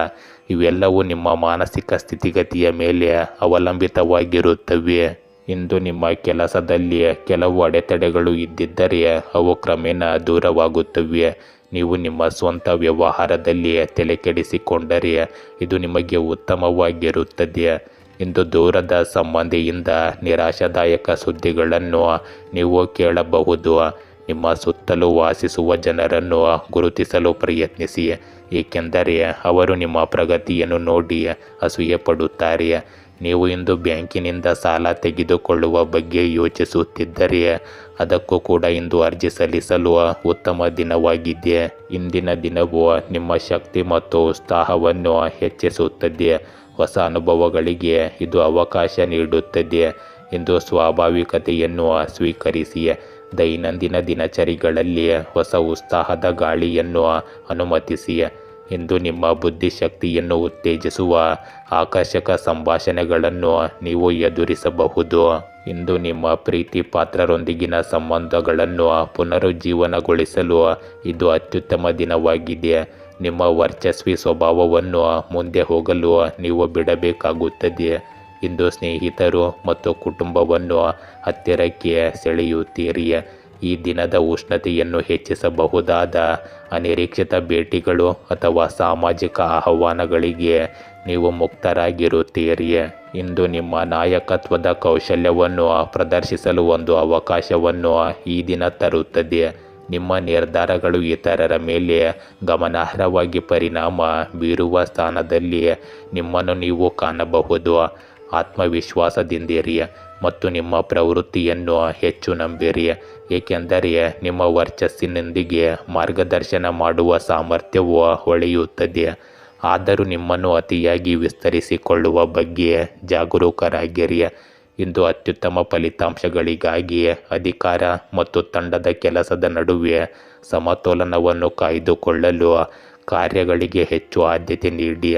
ಇವೆಲ್ಲವೂ ನಿಮ್ಮ ಮಾನಸಿಕ ಸ್ಥಿತಿಗತಿಯ ಮೇಲೆ ಅವಲಂಬಿತವಾಗಿರುತ್ತವೆ. ಇಂದು ನಿಮ್ಮ ಕೆಲಸದಲ್ಲಿ ಕೆಲವು ಅಡೆತಡೆಗಳು ಇದ್ದಿದ್ದರೆ ಅವು ಕ್ರಮೇಣ ದೂರವಾಗುತ್ತವೆ. ನೀವು ನಿಮ್ಮ ಸ್ವಂತ ವ್ಯವಹಾರದಲ್ಲಿ ತಲೆಕೆಡಿಸಿಕೊಂಡರೆ ಇದು ನಿಮಗೆ ಉತ್ತಮವಾಗಿರುತ್ತದೆ. ಇಂದು ದೂರದ ಸಂಬಂಧಿಯಿಂದ ನಿರಾಶಾದಾಯಕ ಸುದ್ದಿಗಳನ್ನು ನೀವು ಕೇಳಬಹುದು. ನಿಮ್ಮ ಸುತ್ತಲೂ ವಾಸಿಸುವ ಜನರನ್ನು ಗುರುತಿಸಲು ಪ್ರಯತ್ನಿಸಿ, ಏಕೆಂದರೆ ಅವರು ನಿಮ್ಮ ಪ್ರಗತಿಯನ್ನು ನೋಡಿ ಅಸೂಯೆ ಪಡುತ್ತಾರೆ. ನೀವು ಇಂದು ಬ್ಯಾಂಕಿನಿಂದ ಸಾಲ ತೆಗೆದುಕೊಳ್ಳುವ ಬಗ್ಗೆ ಯೋಚಿಸುತ್ತಿದ್ದರೆ ಅದಕ್ಕೂ ಕೂಡ ಇಂದು ಅರ್ಜಿ ಸಲ್ಲಿಸಲು ಉತ್ತಮ ದಿನವಾಗಿದೆ. ಇಂದಿನ ದಿನವು ನಿಮ್ಮ ಶಕ್ತಿ ಮತ್ತು ಉತ್ಸಾಹವನ್ನು ಹೆಚ್ಚಿಸುತ್ತದೆ. ಹೊಸ ಅನುಭವಗಳಿಗೆ ಇದು ಅವಕಾಶ ನೀಡುತ್ತದೆ. ಇಂದು ಸ್ವಾಭಾವಿಕತೆಯನ್ನು ಸ್ವೀಕರಿಸಿ. ದೈನಂದಿನ ದಿನಚರಿಗಳಲ್ಲಿ ಹೊಸ ಉತ್ಸಾಹದ ಗಾಳಿಯನ್ನು ಅನುಮತಿಸಿ. ಇಂದು ನಿಮ್ಮ ಬುದ್ಧಿಶಕ್ತಿಯನ್ನು ಉತ್ತೇಜಿಸುವ ಆಕರ್ಷಕ ಸಂಭಾಷಣೆಗಳನ್ನು ನೀವು ಎದುರಿಸಬಹುದು. ಇಂದು ನಿಮ್ಮ ಪ್ರೀತಿ ಪಾತ್ರರೊಂದಿಗಿನ ಸಂಬಂಧಗಳನ್ನು ಪುನರುಜ್ಜೀವನಗೊಳಿಸಲು ಇದು ಅತ್ಯುತ್ತಮ ದಿನವಾಗಿದೆ. ನಿಮ್ಮ ವರ್ಚಸ್ವಿ ಸ್ವಭಾವವನ್ನು ಮುಂದೆ ಹೋಗಲು ನೀವು ಬಿಡಬೇಕಾಗುತ್ತದೆ. ಇಂದು ಸ್ನೇಹಿತರು ಮತ್ತು ಕುಟುಂಬವನ್ನು ಹತ್ತಿರಕ್ಕೆ ಸೆಳೆಯುತ್ತೀರಿ. ಈ ದಿನದ ಉಷ್ಣತೆಯನ್ನು ಹೆಚ್ಚಿಸಬಹುದಾದ ಅನಿರೀಕ್ಷಿತ ಭೇಟಿಗಳು ಅಥವಾ ಸಾಮಾಜಿಕ ಆಹ್ವಾನಗಳಿಗೆ ನೀವು ಮುಕ್ತರಾಗಿರುತ್ತೀರಿ. ಇಂದು ನಿಮ್ಮ ನಾಯಕತ್ವದ ಕೌಶಲ್ಯವನ್ನು ಪ್ರದರ್ಶಿಸಲು ಒಂದು ಅವಕಾಶವನ್ನು ಈ ದಿನ ತರುತ್ತದೆ. ನಿಮ್ಮ ನಿರ್ಧಾರಗಳು ಇತರರ ಮೇಲೆ ಗಮನಾರ್ಹವಾಗಿ ಪರಿಣಾಮ ಬೀರುವ ಸ್ಥಾನದಲ್ಲಿ ನಿಮ್ಮನ್ನು ನೀವು ಕಾಣಬಹುದು. ಆತ್ಮವಿಶ್ವಾಸದಿಂದಿರಿ ಮತ್ತು ನಿಮ್ಮ ಪ್ರವೃತ್ತಿಯನ್ನು ಹೆಚ್ಚು ನಂಬಿರಿ, ಏಕೆಂದರೆ ನಿಮ್ಮ ವರ್ಚಸ್ಸಿನೊಂದಿಗೆ ಮಾರ್ಗದರ್ಶನ ಮಾಡುವ ಸಾಮರ್ಥ್ಯವು ಹೊಳೆಯುತ್ತದೆ. ಆದರೂ ನಿಮ್ಮನ್ನು ಅತಿಯಾಗಿ ವಿಸ್ತರಿಸಿಕೊಳ್ಳುವ ಬಗ್ಗೆ ಜಾಗರೂಕರಾಗಿರಿ. ಇಂದು ಅತ್ಯುತ್ತಮ ಫಲಿತಾಂಶಗಳಿಗಾಗಿ ಅಧಿಕಾರ ಮತ್ತು ತಂಡದ ಕೆಲಸದ ನಡುವೆ ಸಮತೋಲನವನ್ನು ಕಾಯ್ದುಕೊಳ್ಳಲು ಕಾರ್ಯಗಳಿಗೆ ಹೆಚ್ಚು ಆದ್ಯತೆ ನೀಡಿ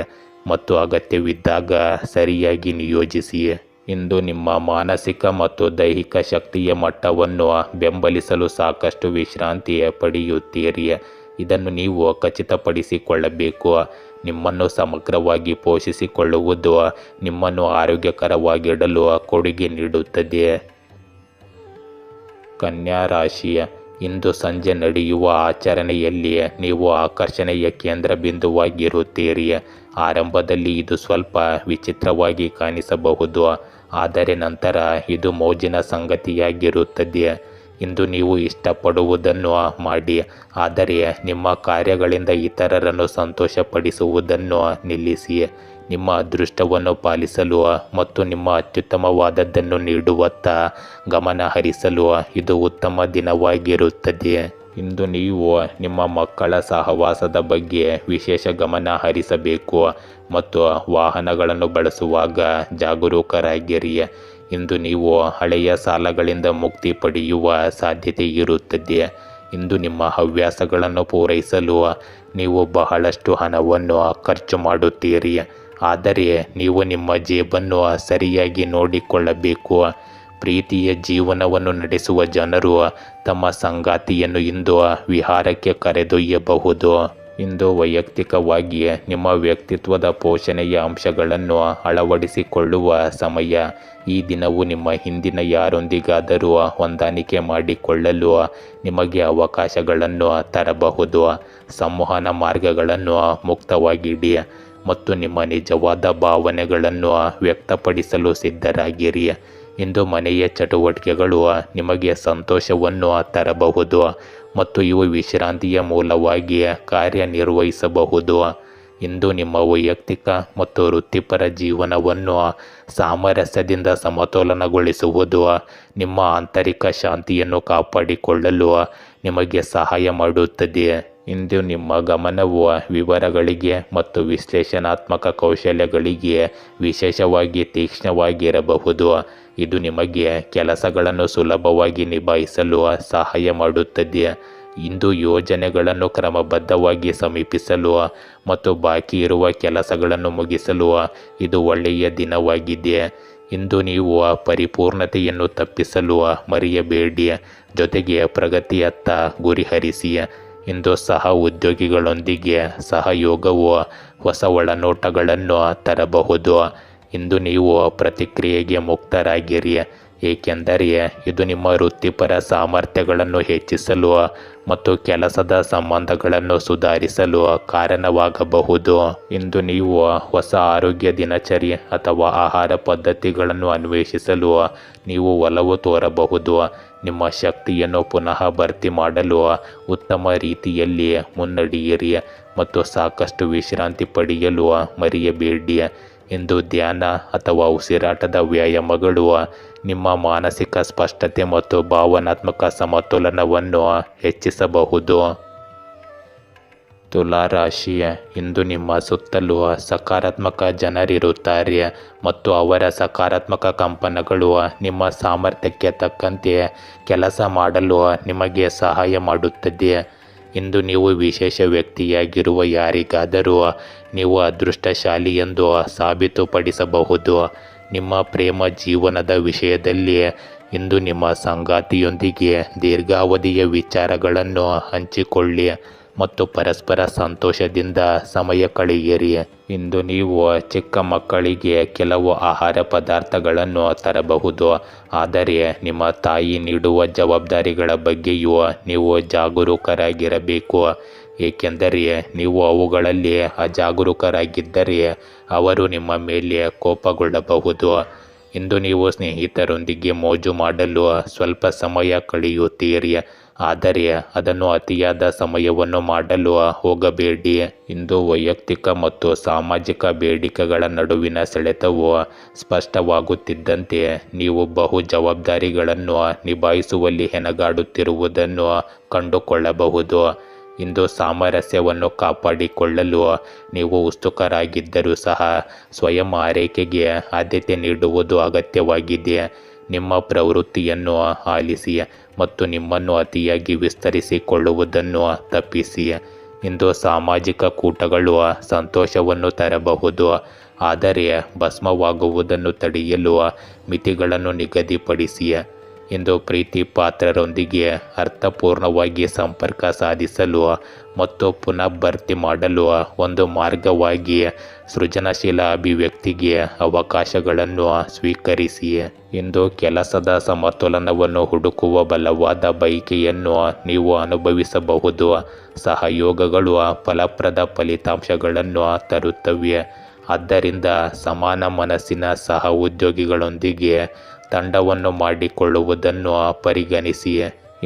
ಮತ್ತು ಅಗತ್ಯವಿದ್ದಾಗ ಸರಿಯಾಗಿ ನಿಯೋಜಿಸಿ. ಇಂದು ನಿಮ್ಮ ಮಾನಸಿಕ ಮತ್ತು ದೈಹಿಕ ಶಕ್ತಿಯ ಮಟ್ಟವನ್ನು ಬೆಂಬಲಿಸಲು ಸಾಕಷ್ಟು ವಿಶ್ರಾಂತಿ ಪಡೆಯುತ್ತೀರಿ. ಇದನ್ನು ನೀವು ಖಚಿತಪಡಿಸಿಕೊಳ್ಳಬೇಕು. ನಿಮ್ಮನ್ನು ಸಮಗ್ರವಾಗಿ ಪೋಷಿಸಿಕೊಳ್ಳುವುದು ನಿಮ್ಮನ್ನು ಆರೋಗ್ಯಕರವಾಗಿಡಲು ಕೊಡುಗೆ ನೀಡುತ್ತದೆ. ಕನ್ಯಾ ರಾಶಿ, ಇಂದು ಸಂಜೆ ನಡೆಯುವ ಆಚರಣೆಯಲ್ಲಿ ನೀವು ಆಕರ್ಷಣೆಯ ಕೇಂದ್ರ ಬಿಂದುವಾಗಿರುತ್ತೀರಿ. ಆರಂಭದಲ್ಲಿ ಇದು ಸ್ವಲ್ಪ ವಿಚಿತ್ರವಾಗಿ ಕಾಣಿಸಬಹುದು, ಆದರೆ ನಂತರ ಇದು ಮೋಜಿನ ಸಂಗತಿಯಾಗಿರುತ್ತದೆ. ಇಂದು ನೀವು ಇಷ್ಟಪಡುವುದನ್ನು ಮಾಡಿ, ಆದರೆ ನಿಮ್ಮ ಕಾರ್ಯಗಳಿಂದ ಇತರರನ್ನು ಸಂತೋಷಪಡಿಸುವುದನ್ನು ನಿಲ್ಲಿಸಿ. ನಿಮ್ಮ ಅದೃಷ್ಟವನ್ನು ಪಾಲಿಸಲು ಮತ್ತು ನಿಮ್ಮ ಅತ್ಯುತ್ತಮವಾದದ್ದನ್ನು ನೀಡುವತ್ತ ಗಮನ ಹರಿಸಲು ಇದು ಉತ್ತಮ ದಿನವಾಗಿರುತ್ತದೆ. ಇಂದು ನೀವು ನಿಮ್ಮ ಮಕ್ಕಳ ಸಹವಾಸದ ಬಗ್ಗೆ ವಿಶೇಷ ಗಮನ ಹರಿಸಬೇಕು ಮತ್ತು ವಾಹನಗಳನ್ನು ಬಳಸುವಾಗ ಜಾಗರೂಕರಾಗಿರಿ. ಇಂದು ನೀವು ಹಳೆಯ ಸಾಲಗಳಿಂದ ಮುಕ್ತಿ ಪಡೆಯುವ ಸಾಧ್ಯತೆ ಇರುತ್ತದೆ. ಇಂದು ನಿಮ್ಮ ಹವ್ಯಾಸಗಳನ್ನು ಪೂರೈಸಲು ನೀವು ಬಹಳಷ್ಟು ಹಣವನ್ನು ಖರ್ಚು ಮಾಡುತ್ತೀರಿ, ಆದರೆ ನೀವು ನಿಮ್ಮ ಜೇಬನ್ನು ಸರಿಯಾಗಿ ನೋಡಿಕೊಳ್ಳಬೇಕು. ಪ್ರೀತಿಯ ಜೀವನವನ್ನು ನಡೆಸುವ ಜನರು ತಮ್ಮ ಸಂಗಾತಿಯನ್ನು ಇಂದು ವಿಹಾರಕ್ಕೆ ಕರೆದೊಯ್ಯಬಹುದು. ಇಂದು ವೈಯಕ್ತಿಕವಾಗಿ ನಿಮ್ಮ ವ್ಯಕ್ತಿತ್ವದ ಪೋಷಣೆಯ ಅಂಶಗಳನ್ನು ಅಳವಡಿಸಿಕೊಳ್ಳುವ ಸಮಯ. ಈ ದಿನವು ನಿಮ್ಮ ಹಿಂದಿನ ಯಾರೊಂದಿಗಾದರೂ ಹೊಂದಾಣಿಕೆ ಮಾಡಿಕೊಳ್ಳಲು ನಿಮಗೆ ಅವಕಾಶಗಳನ್ನು ತರಬಹುದು. ಸಂವಹನ ಮಾರ್ಗಗಳನ್ನು ಮುಕ್ತವಾಗಿಡಿ ಮತ್ತು ನಿಮ್ಮ ನಿಜವಾದ ಭಾವನೆಗಳನ್ನು ವ್ಯಕ್ತಪಡಿಸಲು ಸಿದ್ಧರಾಗಿರಿ. ಇಂದು ಮನೆಯ ಚಟುವಟಿಕೆಗಳು ನಿಮಗೆ ಸಂತೋಷವನ್ನು ತರಬಹುದು ಮತ್ತು ಇವು ವಿಶ್ರಾಂತಿಯ ಮೂಲವಾಗಿ ಕಾರ್ಯನಿರ್ವಹಿಸಬಹುದು. ಇಂದು ನಿಮ್ಮ ವೈಯಕ್ತಿಕ ಮತ್ತು ವೃತ್ತಿಪರ ಜೀವನವನ್ನು ಸಾಮರಸ್ಯದಿಂದ ಸಮತೋಲನಗೊಳಿಸುವುದು ನಿಮ್ಮ ಆಂತರಿಕ ಶಾಂತಿಯನ್ನು ಕಾಪಾಡಿಕೊಳ್ಳಲು ನಿಮಗೆ ಸಹಾಯ ಮಾಡುತ್ತದೆ. ಇಂದು ನಿಮ್ಮ ಗಮನವು ವಿವರಗಳಿಗೆ ಮತ್ತು ವಿಶ್ಲೇಷಣಾತ್ಮಕ ಕೌಶಲ್ಯಗಳಿಗೆ ವಿಶೇಷವಾಗಿ ತೀಕ್ಷ್ಣವಾಗಿರಬಹುದು. ಇದು ನಿಮಗೆ ಕೆಲಸಗಳನ್ನು ಸುಲಭವಾಗಿ ನಿಭಾಯಿಸಲು ಸಹಾಯ ಮಾಡುತ್ತದೆ. ಇಂದು ಯೋಜನೆಗಳನ್ನು ಕ್ರಮಬದ್ಧವಾಗಿ ಸಮೀಪಿಸಲು ಮತ್ತು ಬಾಕಿ ಇರುವ ಕೆಲಸಗಳನ್ನು ಮುಗಿಸಲು ಇದು ಒಳ್ಳೆಯ ದಿನವಾಗಿದೆ. ಇಂದು ನೀವು ಪರಿಪೂರ್ಣತೆಯನ್ನು ತಪ್ಪಿಸಲು ಮರೆಯಬೇಡಿ, ಜೊತೆಗೆ ಪ್ರಗತಿಯತ್ತ ಗುರಿಹರಿಸಿ. ಇಂದು ಸಹ ಉದ್ಯೋಗಿಗಳೊಂದಿಗೆ ಸಹಯೋಗವು ಹೊಸ ಒಳನೋಟಗಳನ್ನು ತರಬಹುದು. ಇಂದು ನೀವು ಪ್ರತಿಕ್ರಿಯೆಗೆ ಮುಕ್ತರಾಗಿರಿ, ಏಕೆಂದರೆ ಇದು ನಿಮ್ಮ ವೃತ್ತಿಪರ ಸಾಮರ್ಥ್ಯಗಳನ್ನು ಹೆಚ್ಚಿಸಲು ಮತ್ತು ಕೆಲಸದ ಸಂಬಂಧಗಳನ್ನು ಸುಧಾರಿಸಲು ಕಾರಣವಾಗಬಹುದು. ಇಂದು ನೀವು ಹೊಸ ಆರೋಗ್ಯ ದಿನಚರಿ ಅಥವಾ ಆಹಾರ ಪದ್ಧತಿಗಳನ್ನು ಅನ್ವೇಷಿಸಲು ನೀವು ಒಲವು ತೋರಬಹುದು. ನಿಮ್ಮ ಶಕ್ತಿಯನ್ನು ಪುನಃ ಭರ್ತಿ ಮಾಡಲು ಉತ್ತಮ ರೀತಿಯಲ್ಲಿ ಮುನ್ನಡೆಯಿರಿ ಮತ್ತು ಸಾಕಷ್ಟು ವಿಶ್ರಾಂತಿ ಪಡೆಯಲು ಮರೆಯಬೇಡಿ. ಇಂದು ಧ್ಯಾನ ಅಥವಾ ಉಸಿರಾಟದ ವ್ಯಾಯಾಮಗಳು ನಿಮ್ಮ ಮಾನಸಿಕ ಸ್ಪಷ್ಟತೆ ಮತ್ತು ಭಾವನಾತ್ಮಕ ಸಮತೋಲನವನ್ನು ಹೆಚ್ಚಿಸಬಹುದು. ತುಲಾ ರಾಶಿ, ಇಂದು ನಿಮ್ಮ ಸುತ್ತಲೂ ಸಕಾರಾತ್ಮಕ ಜನರಿರುತ್ತಾರೆ ಮತ್ತು ಅವರ ಸಕಾರಾತ್ಮಕ ಕಂಪನಗಳು ನಿಮ್ಮ ಸಾಮರ್ಥ್ಯಕ್ಕೆ ತಕ್ಕಂತೆ ಕೆಲಸ ಮಾಡಲು ನಿಮಗೆ ಸಹಾಯ ಮಾಡುತ್ತದೆ. ಇಂದು ನೀವು ವಿಶೇಷ ವ್ಯಕ್ತಿಯಾಗಿರುವ ಯಾರಿಗಾದರೂ ನೀವು ಅದೃಷ್ಟಶಾಲಿ ಎಂದು ಸಾಬೀತುಪಡಿಸಬಹುದು. ನಿಮ್ಮ ಪ್ರೇಮ ಜೀವನದ ವಿಷಯದಲ್ಲಿ ಇಂದು ನಿಮ್ಮ ಸಂಗಾತಿಯೊಂದಿಗೆ ದೀರ್ಘಾವಧಿಯ ವಿಚಾರಗಳನ್ನು ಹಂಚಿಕೊಳ್ಳಿ ಮತ್ತು ಪರಸ್ಪರ ಸಂತೋಷದಿಂದ ಸಮಯ ಕಳೆಯಿರಿ. ಇಂದು ನೀವು ಚಿಕ್ಕ ಮಕ್ಕಳಿಗೆ ಕೆಲವು ಆಹಾರ ಪದಾರ್ಥಗಳನ್ನು ತರಬಹುದು, ಆದರೆ ನಿಮ್ಮ ತಾಯಿ ನೀಡುವ ಜವಾಬ್ದಾರಿಗಳ ಬಗ್ಗೆಯೂ ನೀವು ಜಾಗರೂಕರಾಗಿರಬೇಕು, ಏಕೆಂದರೆ ನೀವು ಅವುಗಳಲ್ಲಿ ಅಜಾಗರೂಕರಾಗಿದ್ದರೆ ಅವರು ನಿಮ್ಮ ಮೇಲೆ ಕೋಪಗೊಳ್ಳಬಹುದು. ಇಂದು ನೀವು ಸ್ನೇಹಿತರೊಂದಿಗೆ ಮೋಜು ಮಾಡಲು ಸ್ವಲ್ಪ ಸಮಯ ಕಳೆಯುತ್ತೀರಿ, ಆದರೆ ಅದನ್ನು ಅತಿಯಾದ ಸಮಯವನ್ನು ಮಾಡಲು ಹೋಗಬೇಡಿ. ಇಂದು ವೈಯಕ್ತಿಕ ಮತ್ತು ಸಾಮಾಜಿಕ ಬೇಡಿಕೆಗಳ ನಡುವಿನ ಸೆಳೆತವು ಸ್ಪಷ್ಟವಾಗುತ್ತಿದ್ದಂತೆ ನೀವು ಬಹು ಜವಾಬ್ದಾರಿಗಳನ್ನು ನಿಭಾಯಿಸುವಲ್ಲಿ ಹೆಣಗಾಡುತ್ತಿರುವುದನ್ನು ಕಂಡುಕೊಳ್ಳಬಹುದು. ಇಂದು ಸಾಮರಸ್ಯವನ್ನು ಕಾಪಾಡಿಕೊಳ್ಳಲು ನೀವು ಉತ್ಸುಕರಾಗಿದ್ದರೂ ಸಹ ಸ್ವಯಂ ಆರೈಕೆಗೆ ಆದ್ಯತೆ ನೀಡುವುದು ಅಗತ್ಯವಾಗಿದೆ. ನಿಮ್ಮ ಪ್ರವೃತ್ತಿಯನ್ನು ಆಲಿಸಿ ಮತ್ತು ನಿಮ್ಮನ್ನು ಅತಿಯಾಗಿ ವಿಸ್ತರಿಸಿಕೊಳ್ಳುವುದನ್ನು ತಪ್ಪಿಸಿ. ಇಂದು ಸಾಮಾಜಿಕ ಕೂಟಗಳು ಸಂತೋಷವನ್ನು ತರಬಹುದು, ಆದರೆ ಭಸ್ಮವಾಗುವುದನ್ನು ತಡೆಯಲು ಮಿತಿಗಳನ್ನು ನಿಗದಿಪಡಿಸಿ. ಇಂದು ಪ್ರೀತಿ ಪಾತ್ರರೊಂದಿಗೆ ಅರ್ಥಪೂರ್ಣವಾಗಿ ಸಂಪರ್ಕ ಸಾಧಿಸಲು ಮತ್ತು ಪುನಃ ಭರ್ತಿ ಮಾಡಲು ಒಂದು ಮಾರ್ಗವಾಗಿ ಸೃಜನಶೀಲ ಅಭಿವ್ಯಕ್ತಿಗೆ ಅವಕಾಶಗಳನ್ನು ಸ್ವೀಕರಿಸಿ. ಇಂದು ಕೆಲಸದ ಸಮತೋಲನವನ್ನು ಹುಡುಕುವ ಬಲವಾದ ಬಯಕೆಯನ್ನು ನೀವು ಅನುಭವಿಸಬಹುದು. ಸಹಯೋಗಗಳು ಫಲಪ್ರದ ಫಲಿತಾಂಶಗಳನ್ನು ತರುತ್ತವೆ, ಆದ್ದರಿಂದ ಸಮಾನ ಮನಸ್ಸಿನ ಸಹ ಉದ್ಯೋಗಿಗಳೊಂದಿಗೆ ತಂಡವನ್ನು ಮಾಡಿಕೊಳ್ಳುವುದನ್ನು ಪರಿಗಣಿಸಿ.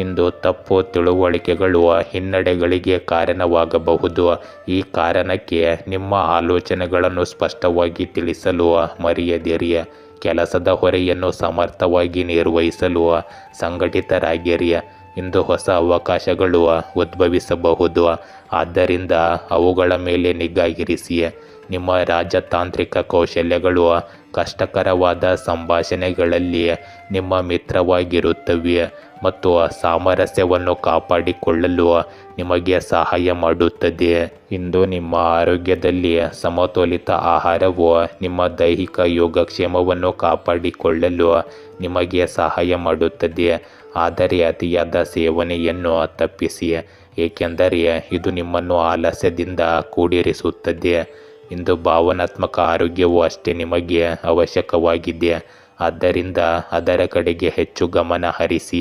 ಇಂದು ತಪ್ಪು ತಿಳುವಳಿಕೆಗಳು ಹಿನ್ನಡೆಗಳಿಗೆ ಕಾರಣವಾಗಬಹುದು. ಈ ಕಾರಣಕ್ಕೆ ನಿಮ್ಮ ಆಲೋಚನೆಗಳನ್ನು ಸ್ಪಷ್ಟವಾಗಿ ತಿಳಿಸಲು ಮರೆಯದಿರಿ. ಕೆಲಸದ ಹೊರೆಯನ್ನು ಸಮರ್ಥವಾಗಿ ನಿರ್ವಹಿಸಲು ಸಂಘಟಿತರಾಗಿರಿ. ಇಂದು ಹೊಸ ಅವಕಾಶಗಳು ಉದ್ಭವಿಸಬಹುದು, ಆದ್ದರಿಂದ ಅವುಗಳ ಮೇಲೆ ನಿಗಾ ಇರಿಸಿ. ನಿಮ್ಮ ರಾಜತಾಂತ್ರಿಕ ಕೌಶಲ್ಯಗಳು ಕಷ್ಟಕರವಾದ ಸಂಭಾಷಣೆಗಳಲ್ಲಿ ನಿಮ್ಮ ಮಿತ್ರವಾಗಿರುತ್ತವೆ ಮತ್ತು ಸಾಮರಸ್ಯವನ್ನು ಕಾಪಾಡಿಕೊಳ್ಳಲು ನಿಮಗೆ ಸಹಾಯ ಮಾಡುತ್ತದೆ. ಇಂದು ನಿಮ್ಮ ಆರೋಗ್ಯದಲ್ಲಿ ಸಮತೋಲಿತ ಆಹಾರವು ನಿಮ್ಮ ದೈಹಿಕ ಯೋಗಕ್ಷೇಮವನ್ನು ಕಾಪಾಡಿಕೊಳ್ಳಲು ನಿಮಗೆ ಸಹಾಯ ಮಾಡುತ್ತದೆ, ಆದರೆ ಅತಿಯಾದ ಸೇವನೆಯನ್ನು ತಪ್ಪಿಸಿ, ಏಕೆಂದರೆ ಇದು ನಿಮ್ಮನ್ನು ಆಲಸ್ಯದಿಂದ ಕೂಡಿರಿಸುತ್ತದೆ. ಇಂದು ಭಾವನಾತ್ಮಕ ಆರೋಗ್ಯವು ಅಷ್ಟೇ ನಿಮಗೆ ಅವಶ್ಯಕವಾಗಿದೆ, ಆದ್ದರಿಂದ ಅದರ ಕಡೆಗೆ ಹೆಚ್ಚು ಗಮನ ಹರಿಸಿ.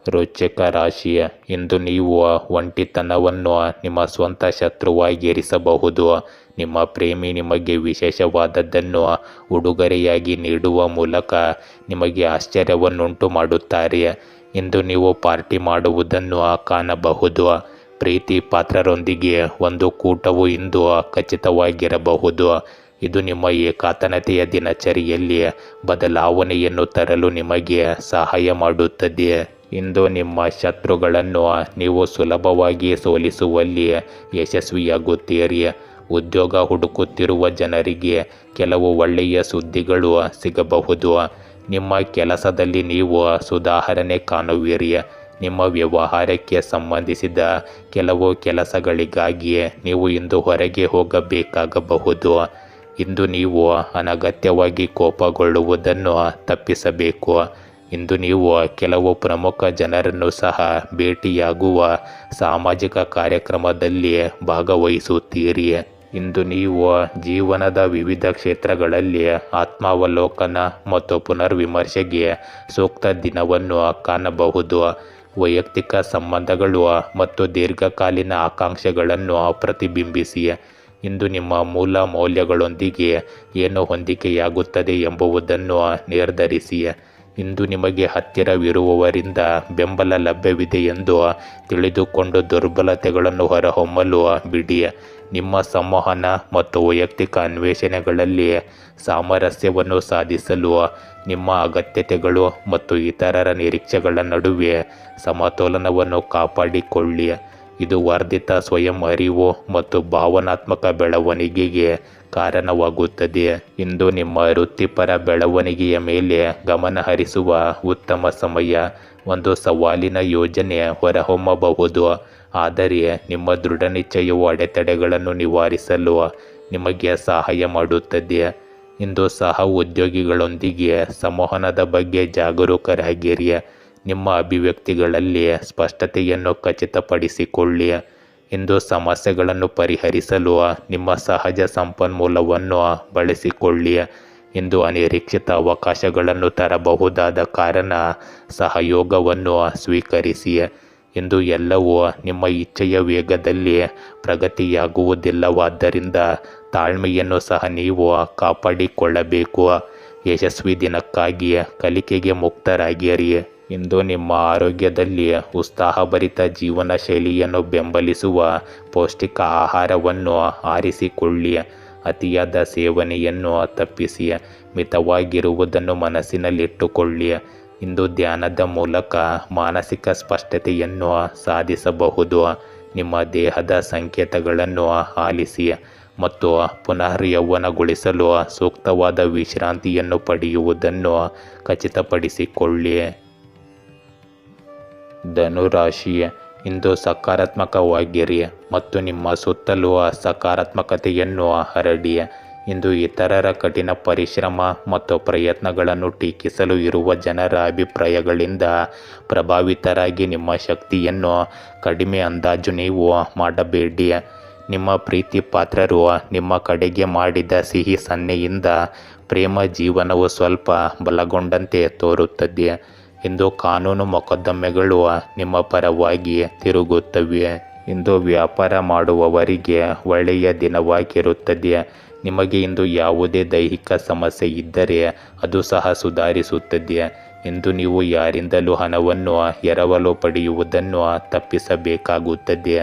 ರೋಚಕ ರಾಶಿ. ಇಂದು ನೀವು ಒಂಟಿತನವನ್ನು ನಿಮ್ಮ ಸ್ವಂತ ಶತ್ರುವಾಗಿರಿಸಬಹುದು. ನಿಮ್ಮ ಪ್ರೇಮಿ ನಿಮಗೆ ವಿಶೇಷವಾದದ್ದನ್ನು ಉಡುಗೊರೆಯಾಗಿ ನೀಡುವ ಮೂಲಕ ನಿಮಗೆ ಆಶ್ಚರ್ಯವನ್ನುಂಟು ಮಾಡುತ್ತಾರೆ. ಇಂದು ನೀವು ಪಾರ್ಟಿ ಮಾಡುವುದನ್ನು ಕಾಣಬಹುದು. ಪ್ರೀತಿ ಪಾತ್ರರೊಂದಿಗೆ ಒಂದು ಕೂಟವು ಇಂದು ಖಚಿತವಾಗಿರಬಹುದು. ಇದು ನಿಮ್ಮ ಏಕಾಂತತೆಯ ದಿನಚರಿಯಲ್ಲಿ ಬದಲಾವಣೆಯನ್ನು ತರಲು ನಿಮಗೆ ಸಹಾಯ ಮಾಡುತ್ತದೆ. ಇಂದು ನಿಮ್ಮ ಶತ್ರುಗಳನ್ನು ನೀವು ಸುಲಭವಾಗಿ ಸೋಲಿಸುವಲ್ಲಿ ಯಶಸ್ವಿಯಾಗುತ್ತೀರಿ. ಉದ್ಯೋಗ ಹುಡುಕುತ್ತಿರುವ ಜನರಿಗೆ ಕೆಲವು ಒಳ್ಳೆಯ ಸುದ್ದಿಗಳು ಸಿಗಬಹುದು. ನಿಮ್ಮ ಕೆಲಸದಲ್ಲಿ ನೀವು ಸುಧಾರಣೆ ಕಾಣುವಿರಿ. ನಿಮ್ಮ ವ್ಯವಹಾರಕ್ಕೆ ಸಂಬಂಧಿಸಿದ ಕೆಲವು ಕೆಲಸಗಳಿಗಾಗಿ ನೀವು ಇಂದು ಹೊರಗೆ ಹೋಗಬೇಕಾಗಬಹುದು. ಇಂದು ನೀವು ಅನಗತ್ಯವಾಗಿ ಕೋಪಗೊಳ್ಳುವುದನ್ನು ತಪ್ಪಿಸಬೇಕು. ಇಂದು ನೀವು ಕೆಲವು ಪ್ರಮುಖ ಜನರನ್ನು ಸಹ ಭೇಟಿಯಾಗುವ ಸಾಮಾಜಿಕ ಕಾರ್ಯಕ್ರಮದಲ್ಲಿ ಭಾಗವಹಿಸುತ್ತೀರಿ. ಇಂದು ನೀವು ಜೀವನದ ವಿವಿಧ ಕ್ಷೇತ್ರಗಳಲ್ಲಿ ಆತ್ಮಾವಲೋಕನ ಮತ್ತು ಪುನರ್ವಿಮರ್ಶೆಗೆ ಸೂಕ್ತ ದಿನವನ್ನು ಕಾಣಬಹುದು. ವೈಯಕ್ತಿಕ ಸಂಬಂಧಗಳು ಮತ್ತು ದೀರ್ಘಕಾಲೀನ ಆಕಾಂಕ್ಷೆಗಳನ್ನು ಪ್ರತಿಬಿಂಬಿಸಿ. ಇಂದು ನಿಮ್ಮ ಮೂಲ ಮೌಲ್ಯಗಳೊಂದಿಗೆ ಏನು ಹೊಂದಿಕೆಯಾಗುತ್ತದೆ ಎಂಬುದನ್ನು ನಿರ್ಧರಿಸಿ. ಇಂದು ನಿಮಗೆ ಹತ್ತಿರವಿರುವವರಿಂದ ಬೆಂಬಲ ಲಭ್ಯವಿದೆ ಎಂದು ತಿಳಿದುಕೊಂಡು ದುರ್ಬಲತೆಗಳನ್ನು ಹೊರಹೊಮ್ಮಲು ಬಿಡಿ. ನಿಮ್ಮ ಸಂವಹನ ಮತ್ತು ವೈಯಕ್ತಿಕ ಅನ್ವೇಷಣೆಗಳಲ್ಲಿ ಸಾಮರಸ್ಯವನ್ನು ಸಾಧಿಸಲು ನಿಮ್ಮ ಅಗತ್ಯತೆಗಳು ಮತ್ತು ಇತರರ ನಿರೀಕ್ಷೆಗಳ ನಡುವೆ ಸಮತೋಲನವನ್ನು ಕಾಪಾಡಿಕೊಳ್ಳಿ. ಇದು ವರ್ಧಿತ ಸ್ವಯಂ ಅರಿವು ಮತ್ತು ಭಾವನಾತ್ಮಕ ಬೆಳವಣಿಗೆಗೆ ಕಾರಣವಾಗುತ್ತದೆ. ಇಂದು ನಿಮ್ಮ ವೃತ್ತಿಪರ ಬೆಳವಣಿಗೆಯ ಮೇಲೆ ಗಮನ ಹರಿಸುವ ಉತ್ತಮ ಸಮಯ. ಒಂದು ಸವಾಲಿನ ಯೋಜನೆ ಹೊರಹೊಮ್ಮಬಹುದು. ಆದರೆ ನಿಮ್ಮ ದೃಢ ನಿಶ್ಚಯವು ಅಡೆತಡೆಗಳನ್ನು ನಿವಾರಿಸಲು ನಿಮಗೆ ಸಹಾಯ ಮಾಡುತ್ತದೆ. ಇಂದು ಸಹ ಉದ್ಯೋಗಿಗಳೊಂದಿಗೆ ಸಂವಹನದ ಬಗ್ಗೆ ಜಾಗರೂಕರಾಗಿರಿ. ನಿಮ್ಮ ಅಭಿವ್ಯಕ್ತಿಗಳಲ್ಲಿ ಸ್ಪಷ್ಟತೆಯನ್ನು ಖಚಿತಪಡಿಸಿಕೊಳ್ಳಿ. ಇಂದು ಸಮಸ್ಯೆಗಳನ್ನು ಪರಿಹರಿಸಲು ನಿಮ್ಮ ಸಹಜ ಸಂಪನ್ಮೂಲವನ್ನು ಬಳಸಿಕೊಳ್ಳಿ. ಇಂದು ಅನಿರೀಕ್ಷಿತ ಅವಕಾಶಗಳನ್ನು ತರಬಹುದಾದ ಕಾರಣ ಸಹಯೋಗವನ್ನು ಸ್ವೀಕರಿಸಿ. ಇಂದು ಎಲ್ಲವೂ ನಿಮ್ಮ ಇಚ್ಛೆಯ ವೇಗದಲ್ಲಿ ಪ್ರಗತಿಯಾಗುವುದಿಲ್ಲವಾದ್ದರಿಂದ ತಾಳ್ಮೆಯನ್ನು ಸಹ ನೀವು ಕಾಪಾಡಿಕೊಳ್ಳಬೇಕು. ಯಶಸ್ವಿ ದಿನಕ್ಕಾಗಿ ಕಲಿಕೆಗೆ ಮುಕ್ತರಾಗಿರಿ. ಇಂದು ನಿಮ್ಮ ಆರೋಗ್ಯದಲ್ಲಿ ಉತ್ಸಾಹಭರಿತ ಜೀವನ ಶೈಲಿಯನ್ನು ಬೆಂಬಲಿಸುವ ಪೌಷ್ಟಿಕ ಆಹಾರವನ್ನು ಆರಿಸಿಕೊಳ್ಳಿ. ಅತಿಯಾದ ಸೇವನೆಯನ್ನು ತಪ್ಪಿಸಿ ಮಿತವಾಗಿರುವುದನ್ನು ಮನಸ್ಸಿನಲ್ಲಿಟ್ಟುಕೊಳ್ಳಿ. ಇಂದು ಧ್ಯಾನದ ಮೂಲಕ ಮಾನಸಿಕ ಸ್ಪಷ್ಟತೆಯನ್ನು ಸಾಧಿಸಬಹುದು. ನಿಮ್ಮ ದೇಹದ ಸಂಕೇತಗಳನ್ನು ಆಲಿಸಿ ಮತ್ತು ಪುನಃ ಯೌವನಗೊಳಿಸಲು ಸೂಕ್ತವಾದ ವಿಶ್ರಾಂತಿಯನ್ನು ಪಡೆಯುವುದನ್ನು ಖಚಿತಪಡಿಸಿಕೊಳ್ಳಿ. ಧನುರಾಶಿ, ಇಂದು ಸಕಾರಾತ್ಮಕವಾಗಿರಿ ಮತ್ತು ನಿಮ್ಮ ಸುತ್ತಲೂ ಸಕಾರಾತ್ಮಕತೆಯನ್ನು ಹರಡಿ. ಇಂದು ಇತರರ ಕಠಿಣ ಪರಿಶ್ರಮ ಮತ್ತು ಪ್ರಯತ್ನಗಳನ್ನು ಟೀಕಿಸಲು ಇರುವ ಜನರ ಅಭಿಪ್ರಾಯಗಳಿಂದ ಪ್ರಭಾವಿತರಾಗಿ ನಿಮ್ಮ ಶಕ್ತಿಯನ್ನು ಕಡಿಮೆ ಅಂದಾಜು ನೀವು ಮಾಡಬೇಡಿ. ನಿಮ್ಮ ಪ್ರೀತಿ ಪಾತ್ರರು ನಿಮ್ಮ ಕಡೆಗೆ ಮಾಡಿದ ಸಿಹಿ ಸನ್ನೆಯಿಂದ ಪ್ರೇಮ ಜೀವನವು ಸ್ವಲ್ಪ ಬಲಗೊಂಡಂತೆ ತೋರುತ್ತದೆ. ಇಂದು ಕಾನೂನು ಮೊಕದ್ದಮೆಗಳು ನಿಮ್ಮ ಪರವಾಗಿ ತಿರುಗುತ್ತವೆ. ಇಂದು ವ್ಯಾಪಾರ ಮಾಡುವವರಿಗೆ ಒಳ್ಳೆಯ ದಿನವಾಗಿರುತ್ತದೆ. ನಿಮಗೆ ಇಂದು ಯಾವುದೇ ದೈಹಿಕ ಸಮಸ್ಯೆ ಇದ್ದರೆ ಅದು ಸಹ ಸುಧಾರಿಸುತ್ತದೆ. ಇಂದು ನೀವು ಯಾರಿಂದಲೂ ಹಣವನ್ನು ಎರವಲು ಪಡೆಯುವುದನ್ನು ತಪ್ಪಿಸಬೇಕಾಗುತ್ತದೆ.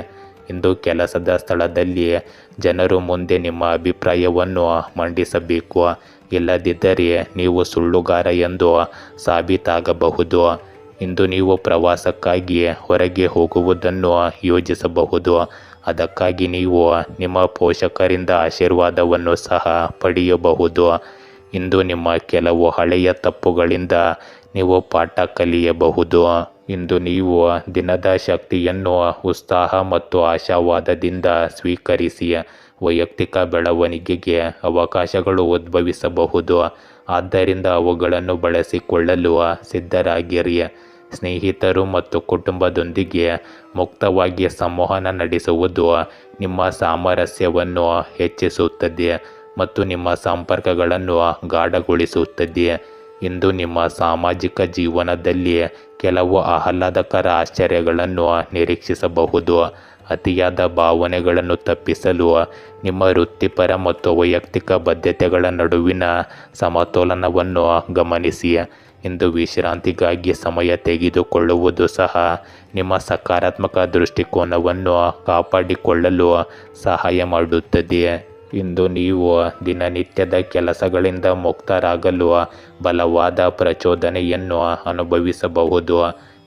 ಇಂದು ಕೆಲಸದ ಸ್ಥಳದಲ್ಲಿ ಜನರು ಮುಂದೆ ನಿಮ್ಮ ಅಭಿಪ್ರಾಯವನ್ನು ಮಂಡಿಸಬೇಕು. ಇಲ್ಲದಿದ್ದರೆ ನೀವು ಸುಳ್ಳುಗಾರ ಎಂದು ಸಾಬೀತಾಗಬಹುದು. ಇಂದು ನೀವು ಪ್ರವಾಸಕ್ಕಾಗಿ ಹೊರಗೆ ಹೋಗುವುದನ್ನು ಯೋಜಿಸಬಹುದು. ಅದಕ್ಕಾಗಿ ನೀವು ನಿಮ್ಮ ಪೋಷಕರಿಂದ ಆಶೀರ್ವಾದವನ್ನು ಸಹ ಪಡೆಯಬಹುದು. ಇಂದು ನಿಮ್ಮ ಕೆಲವು ಹಳೆಯ ತಪ್ಪುಗಳಿಂದ ನೀವು ಪಾಠ ಕಲಿಯಬಹುದು. ಇಂದು ನೀವು ದಿನದ ಶಕ್ತಿಯನ್ನು ಉತ್ಸಾಹ ಮತ್ತು ಆಶಾವಾದದಿಂದ ಸ್ವೀಕರಿಸಿ. ವೈಯಕ್ತಿಕ ಬೆಳವಣಿಗೆಗೆ ಅವಕಾಶಗಳು ಉದ್ಭವಿಸಬಹುದು. ಆದ್ದರಿಂದ ಅವುಗಳನ್ನು ಬಳಸಿಕೊಳ್ಳಲು ಸಿದ್ಧರಾಗಿರಿ. ಸ್ನೇಹಿತರು ಮತ್ತು ಕುಟುಂಬದೊಂದಿಗೆ ಮುಕ್ತವಾಗಿ ಸಂವಹನ ನಡೆಸುವುದು ನಿಮ್ಮ ಸಾಮರಸ್ಯವನ್ನು ಹೆಚ್ಚಿಸುತ್ತದೆ ಮತ್ತು ನಿಮ್ಮ ಸಂಪರ್ಕಗಳನ್ನು ಗಾಢಗೊಳಿಸುತ್ತದೆ. ಇಂದು ನಿಮ್ಮ ಸಾಮಾಜಿಕ ಜೀವನದಲ್ಲಿ ಕೆಲವು ಆಹ್ಲಾದಕರ ಆಶ್ಚರ್ಯಗಳನ್ನು ನಿರೀಕ್ಷಿಸಬಹುದು. ಅತಿಯಾದ ಭಾವನೆಗಳನ್ನು ತಪ್ಪಿಸಲು ನಿಮ್ಮ ವೃತ್ತಿಪರ ಮತ್ತು ವೈಯಕ್ತಿಕ ಬದ್ಧತೆಗಳ ನಡುವಿನ ಸಮತೋಲನವನ್ನು ಗಮನಿಸಿ. ಇಂದು ವಿಶ್ರಾಂತಿಗಾಗಿ ಸಮಯ ತೆಗೆದುಕೊಳ್ಳುವುದು ಸಹ ನಿಮ್ಮ ಸಕಾರಾತ್ಮಕ ದೃಷ್ಟಿಕೋನವನ್ನು ಕಾಪಾಡಿಕೊಳ್ಳಲು ಸಹಾಯ ಮಾಡುತ್ತದೆ. ಇಂದು ನೀವು ದಿನನಿತ್ಯದ ಕೆಲಸಗಳಿಂದ ಮುಕ್ತರಾಗಲು ಬಲವಾದ ಪ್ರಚೋದನೆಯನ್ನು ಅನುಭವಿಸಬಹುದು.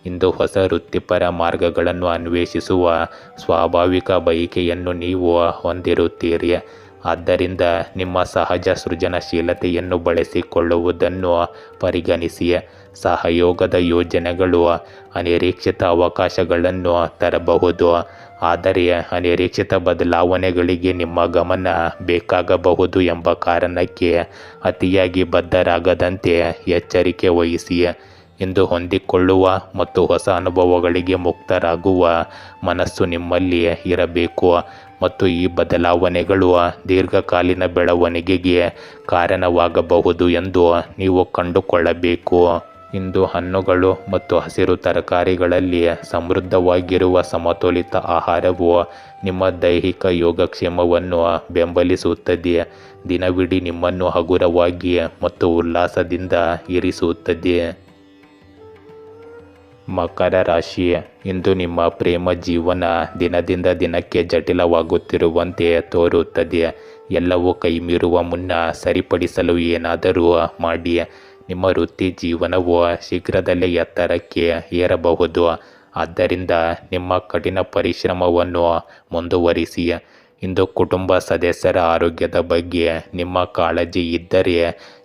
ಇಂದು ಹೊಸ ವೃತ್ತಿಪರ ಮಾರ್ಗಗಳನ್ನು ಅನ್ವೇಷಿಸುವ ಸ್ವಾಭಾವಿಕ ಬಯಕೆಯನ್ನು ನೀವು ಹೊಂದಿರುತ್ತೀರಿ. ಆದ್ದರಿಂದ ನಿಮ್ಮ ಸಹಜ ಸೃಜನಶೀಲತೆಯನ್ನು ಬಳಸಿಕೊಳ್ಳುವುದನ್ನು ಪರಿಗಣಿಸಿ. ಸಹಯೋಗದ ಯೋಜನೆಗಳು ಅನಿರೀಕ್ಷಿತ ಅವಕಾಶಗಳನ್ನು ತರಬಹುದು. ಆದರೆ ಅನಿರೀಕ್ಷಿತ ಬದಲಾವಣೆಗಳಿಗೆ ನಿಮ್ಮ ಗಮನ ಬೇಕಾಗಬಹುದು ಎಂಬ ಕಾರಣಕ್ಕೆ ಅತಿಯಾಗಿ ಬದ್ಧರಾಗದಂತೆ ಎಚ್ಚರಿಕೆ ವಹಿಸಿ. ಇಂದು ಹೊಂದಿಕೊಳ್ಳುವ ಮತ್ತು ಹೊಸ ಅನುಭವಗಳಿಗೆ ಮುಕ್ತರಾಗುವ ಮನಸ್ಸು ನಿಮ್ಮಲ್ಲಿ ಇರಬೇಕು ಮತ್ತು ಈ ಬದಲಾವಣೆಗಳು ದೀರ್ಘಕಾಲೀನ ಬೆಳವಣಿಗೆಗೆ ಕಾರಣವಾಗಬಹುದು ಎಂದು ನೀವು ಕಂಡುಕೊಳ್ಳಬೇಕು. ಇಂದು ಹಣ್ಣುಗಳು ಮತ್ತು ಹಸಿರು ತರಕಾರಿಗಳಲ್ಲಿ ಸಮೃದ್ಧವಾಗಿರುವ ಸಮತೋಲಿತ ಆಹಾರವು ನಿಮ್ಮ ದೈಹಿಕ ಯೋಗಕ್ಷೇಮವನ್ನು ಬೆಂಬಲಿಸುತ್ತದೆ. ದಿನವಿಡೀ ನಿಮ್ಮನ್ನು ಹಗುರವಾಗಿ ಮತ್ತು ಉಲ್ಲಾಸದಿಂದ ಇರಿಸುತ್ತದೆ. ಮಕರ ರಾಶಿ, ಇಂದು ನಿಮ್ಮ ಪ್ರೇಮ ಜೀವನ ದಿನದಿಂದ ದಿನಕ್ಕೆ ಜಟಿಲವಾಗುತ್ತಿರುವಂತೆ ತೋರುತ್ತದೆ. ಎಲ್ಲವೂ ಕೈಮೀರುವ ಮುನ್ನ ಸರಿಪಡಿಸಲು ಏನಾದರೂ ಮಾಡಿ. ನಿಮ್ಮ ವೃತ್ತಿ ಜೀವನವು ಶೀಘ್ರದಲ್ಲೇ ಎತ್ತರಕ್ಕೆ ಏರಬಹುದು. ಆದ್ದರಿಂದ ನಿಮ್ಮ ಕಠಿಣ ಪರಿಶ್ರಮವನ್ನು ಮುಂದುವರಿಸಿ. ಇಂದು ಕುಟುಂಬ ಸದಸ್ಯರ ಆರೋಗ್ಯದ ಬಗ್ಗೆ ನಿಮ್ಮ ಕಾಳಜಿ ಇದ್ದರೆ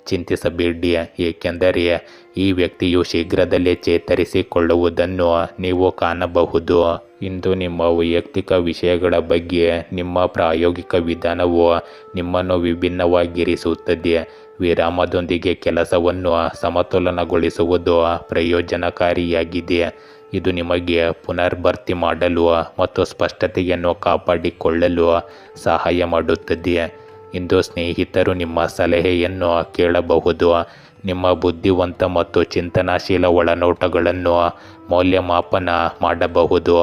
ಚಿಂತಿಸಬೇಡಿ, ಏಕೆಂದರೆ ಈ ವ್ಯಕ್ತಿಯು ಶೀಘ್ರದಲ್ಲೇ ಚೇತರಿಸಿಕೊಳ್ಳುವುದನ್ನು ನೀವು ಕಾಣಬಹುದು. ಇಂದು ನಿಮ್ಮ ವೈಯಕ್ತಿಕ ವಿಷಯಗಳ ಬಗ್ಗೆ ನಿಮ್ಮ ಪ್ರಾಯೋಗಿಕ ವಿಧಾನವು ನಿಮ್ಮನ್ನು ವಿಭಿನ್ನವಾಗಿರಿಸುತ್ತದೆ. ವಿರಾಮದೊಂದಿಗೆ ಕೆಲಸವನ್ನು ಸಮತೋಲನಗೊಳಿಸುವುದು ಪ್ರಯೋಜನಕಾರಿಯಾಗಿದೆ. ಇದು ನಿಮಗೆ ಪುನರ್ಭರ್ತಿ ಮಾಡಲು ಮತ್ತು ಸ್ಪಷ್ಟತೆಯನ್ನು ಕಾಪಾಡಿಕೊಳ್ಳಲು ಸಹಾಯ ಮಾಡುತ್ತದೆ. ಇಂದು ಸ್ನೇಹಿತರು ನಿಮ್ಮ ಸಲಹೆಯನ್ನು ಕೇಳಬಹುದು. ನಿಮ್ಮ ಬುದ್ಧಿವಂತ ಮತ್ತು ಚಿಂತನಾಶೀಲ ಒಳನೋಟಗಳನ್ನು ಮೌಲ್ಯಮಾಪನ ಮಾಡಬಹುದು.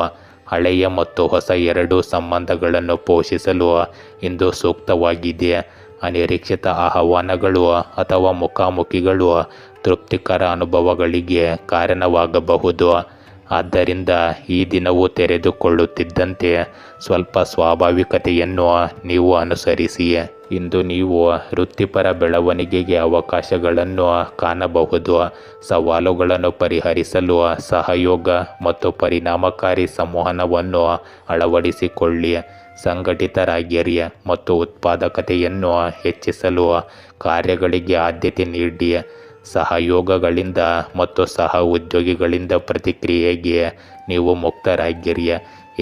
ಹಳೆಯ ಮತ್ತು ಹೊಸ ಎರಡೂ ಸಂಬಂಧಗಳನ್ನು ಪೋಷಿಸಲು ಇಂದು ಸೂಕ್ತವಾಗಿದೆ. ಅನಿರೀಕ್ಷಿತ ಆಹ್ವಾನಗಳು ಅಥವಾ ಮುಖಾಮುಖಿಗಳು ತೃಪ್ತಿಕರ ಅನುಭವಗಳಿಗೆ ಕಾರಣವಾಗಬಹುದು. ಆದ್ದರಿಂದ ಈ ದಿನವು ತೆರೆದುಕೊಳ್ಳುತ್ತಿದ್ದಂತೆ ಸ್ವಲ್ಪ ಸ್ವಾಭಾವಿಕತೆಯನ್ನು ನೀವು ಅನುಸರಿಸಿ. ಇಂದು ನೀವು ವೃತ್ತಿಪರ ಬೆಳವಣಿಗೆಗೆ ಅವಕಾಶಗಳನ್ನು ಕಾಣಬಹುದು. ಸವಾಲುಗಳನ್ನು ಪರಿಹರಿಸಲು ಸಹಯೋಗ ಮತ್ತು ಪರಿಣಾಮಕಾರಿ ಸಂವಹನವನ್ನು ಅಳವಡಿಸಿಕೊಳ್ಳಿ. ಸಂಘಟಿತರಾಗಿರಿ ಮತ್ತು ಉತ್ಪಾದಕತೆಯನ್ನು ಹೆಚ್ಚಿಸಲು ಕಾರ್ಯಗಳಿಗೆ ಆದ್ಯತೆ ನೀಡಿ. ಸಹಯೋಗಗಳಿಂದ ಮತ್ತು ಸಹ ಉದ್ಯೋಗಿಗಳಿಂದ ಪ್ರತಿಕ್ರಿಯೆಗೆ ನೀವು ಮುಕ್ತರಾಗಿರಿ,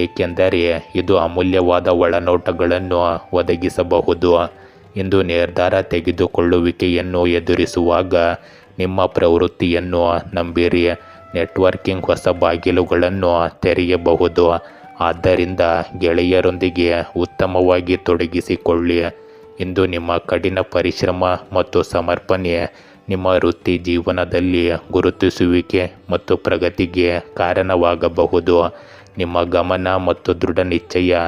ಏಕೆಂದರೆ ಇದು ಅಮೂಲ್ಯವಾದ ಒಳನೋಟಗಳನ್ನು ಒದಗಿಸಬಹುದು. ಇಂದು ನಿರ್ಧಾರ ತೆಗೆದುಕೊಳ್ಳುವಿಕೆಯನ್ನು ಎದುರಿಸುವಾಗ ನಿಮ್ಮ ಪ್ರವೃತ್ತಿಯನ್ನು ನಂಬಿರಿ. ನೆಟ್ವರ್ಕಿಂಗ್ ಹೊಸ ಬಾಗಿಲುಗಳನ್ನು ತೆರೆಯಬಹುದು. ಆದ್ದರಿಂದ ಗೆಳೆಯರೊಂದಿಗೆ ಉತ್ತಮವಾಗಿ ತೊಡಗಿಸಿಕೊಳ್ಳಿ. ಇಂದು ನಿಮ್ಮ ಕಠಿಣ ಪರಿಶ್ರಮ ಮತ್ತು ಸಮರ್ಪಣೆ ನಿಮ್ಮ ವೃತ್ತಿ ಜೀವನದಲ್ಲಿ ಗುರುತಿಸುವಿಕೆ ಮತ್ತು ಪ್ರಗತಿಗೆ ಕಾರಣವಾಗಬಹುದು. ನಿಮ್ಮ ಗಮನ ಮತ್ತು ದೃಢ ನಿಶ್ಚಯ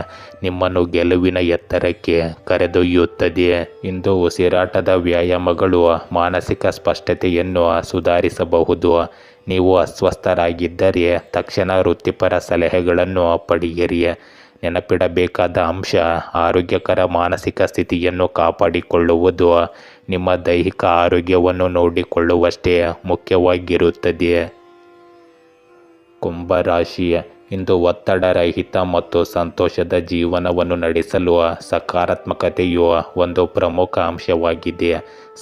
ನಿಮ್ಮನ್ನು ಗೆಲುವಿನ ಎತ್ತರಕ್ಕೆ ಕರೆದೊಯ್ಯುತ್ತದೆ. ಇಂದು ಉಸಿರಾಟದ ವ್ಯಾಯಾಮಗಳು ಮಾನಸಿಕ ಸ್ಪಷ್ಟತೆಯನ್ನು ಸುಧಾರಿಸಬಹುದು. ನೀವು ಅಸ್ವಸ್ಥರಾಗಿದ್ದರೆ ತಕ್ಷಣ ವೃತ್ತಿಪರ ಸಲಹೆಗಳನ್ನು ಪಡೆಯಿರಿ. ನೆನಪಿಡಬೇಕಾದ ಅಂಶ, ಆರೋಗ್ಯಕರ ಮಾನಸಿಕ ಸ್ಥಿತಿಯನ್ನು ಕಾಪಾಡಿಕೊಳ್ಳುವುದು ನಿಮ್ಮ ದೈಹಿಕ ಆರೋಗ್ಯವನ್ನು ನೋಡಿಕೊಳ್ಳುವಷ್ಟೇ ಮುಖ್ಯವಾಗಿರುತ್ತದೆ. ಕುಂಭರಾಶಿ, ಇಂದು ಒತ್ತಡರಹಿತ ಮತ್ತು ಸಂತೋಷದ ಜೀವನವನ್ನು ನಡೆಸಲು ಸಕಾರಾತ್ಮಕತೆಯು ಒಂದು ಪ್ರಮುಖ ಅಂಶವಾಗಿದೆ.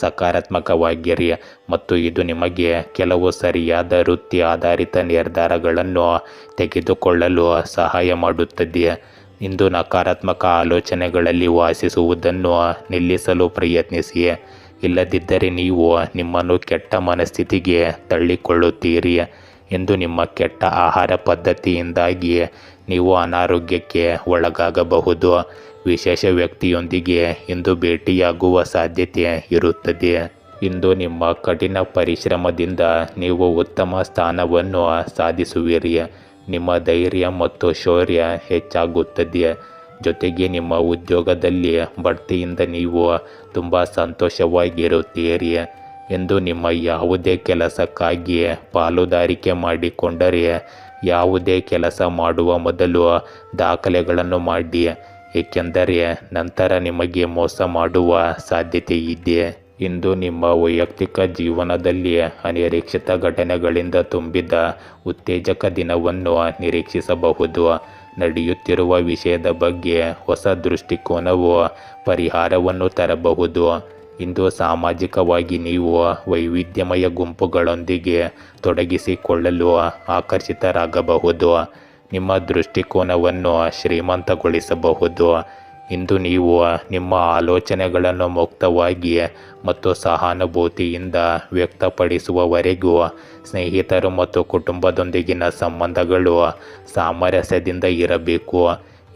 ಸಕಾರಾತ್ಮಕವಾಗಿರಿ ಮತ್ತು ಇದು ನಿಮಗೆ ಕೆಲವು ಸರಿಯಾದ ವೃತ್ತಿ ಆಧಾರಿತ ನಿರ್ಧಾರಗಳನ್ನು ತೆಗೆದುಕೊಳ್ಳಲು ಸಹಾಯ ಮಾಡುತ್ತದೆ. ಇಂದು ನಕಾರಾತ್ಮಕ ಆಲೋಚನೆಗಳಲ್ಲಿ ವಾಸಿಸುವುದನ್ನು ನಿಲ್ಲಿಸಲು ಪ್ರಯತ್ನಿಸಿ. ಇಲ್ಲದಿದ್ದರೆ ನೀವು ನಿಮ್ಮನ್ನು ಕೆಟ್ಟ ಮನಸ್ಥಿತಿಗೆ ತಳ್ಳಿಕೊಳ್ಳುತ್ತೀರಿ. ಇಂದು ನಿಮ್ಮ ಕೆಟ್ಟ ಆಹಾರ ಪದ್ಧತಿಯಿಂದಾಗಿ ನೀವು ಅನಾರೋಗ್ಯಕ್ಕೆ ಒಳಗಾಗಬಹುದು. ವಿಶೇಷ ವ್ಯಕ್ತಿಯೊಂದಿಗೆ ಇಂದು ಭೇಟಿಯಾಗುವ ಸಾಧ್ಯತೆ ಇರುತ್ತದೆ. ಇಂದು ನಿಮ್ಮ ಕಠಿಣ ಪರಿಶ್ರಮದಿಂದ ನೀವು ಉತ್ತಮ ಸ್ಥಾನವನ್ನು ಸಾಧಿಸುವಿರಿ. ನಿಮ್ಮ ಧೈರ್ಯ ಮತ್ತು ಶೌರ್ಯ ಹೆಚ್ಚಾಗುತ್ತದೆ. ಜೊತೆಗೆ ನಿಮ್ಮ ಉದ್ಯೋಗದಲ್ಲಿ ಬಡ್ತಿಯಿಂದ ನೀವು ತುಂಬ ಸಂತೋಷವಾಗಿರುತ್ತೀರಿ. ಎಂದು ನಿಮ್ಮ ಯಾವುದೇ ಕೆಲಸಕ್ಕಾಗಿ ಪಾಲುದಾರಿಕೆ ಮಾಡಿಕೊಂಡರೆ ಯಾವುದೇ ಕೆಲಸ ಮಾಡುವ ಮೊದಲು ದಾಖಲೆಗಳನ್ನು ಮಾಡಿ, ಏಕೆಂದರೆ ನಂತರ ನಿಮಗೆ ಮೋಸ ಮಾಡುವ ಸಾಧ್ಯತೆ ಇದೆ. ಇಂದು ನಿಮ್ಮ ವೈಯಕ್ತಿಕ ಜೀವನದಲ್ಲಿ ಅನಿರೀಕ್ಷಿತ ಘಟನೆಗಳಿಂದ ತುಂಬಿದ ಉತ್ತೇಜಕ ದಿನವನ್ನು ನಿರೀಕ್ಷಿಸಬಹುದು. ನಡೆಯುತ್ತಿರುವ ವಿಷಯದ ಬಗ್ಗೆ ಹೊಸ ದೃಷ್ಟಿಕೋನವು ಪರಿಹಾರವನ್ನು ತರಬಹುದು. ಇಂದು ಸಾಮಾಜಿಕವಾಗಿ ನೀವು ವೈವಿಧ್ಯಮಯ ಗುಂಪುಗಳೊಂದಿಗೆ ತೊಡಗಿಸಿಕೊಳ್ಳಲು ಆಕರ್ಷಿತರಾಗಬಹುದು. ನಿಮ್ಮ ದೃಷ್ಟಿಕೋನವನ್ನು ಶ್ರೀಮಂತಗೊಳಿಸಬಹುದು. ಇಂದು ನೀವು ನಿಮ್ಮ ಆಲೋಚನೆಗಳನ್ನು ಮುಕ್ತವಾಗಿ ಮತ್ತು ಸಹಾನುಭೂತಿಯಿಂದ ವ್ಯಕ್ತಪಡಿಸುವವರೆಗೂ ಸ್ನೇಹಿತರು ಮತ್ತು ಕುಟುಂಬದೊಂದಿಗಿನ ಸಂಬಂಧಗಳು ಸಾಮರಸ್ಯದಿಂದ ಇರಬೇಕು.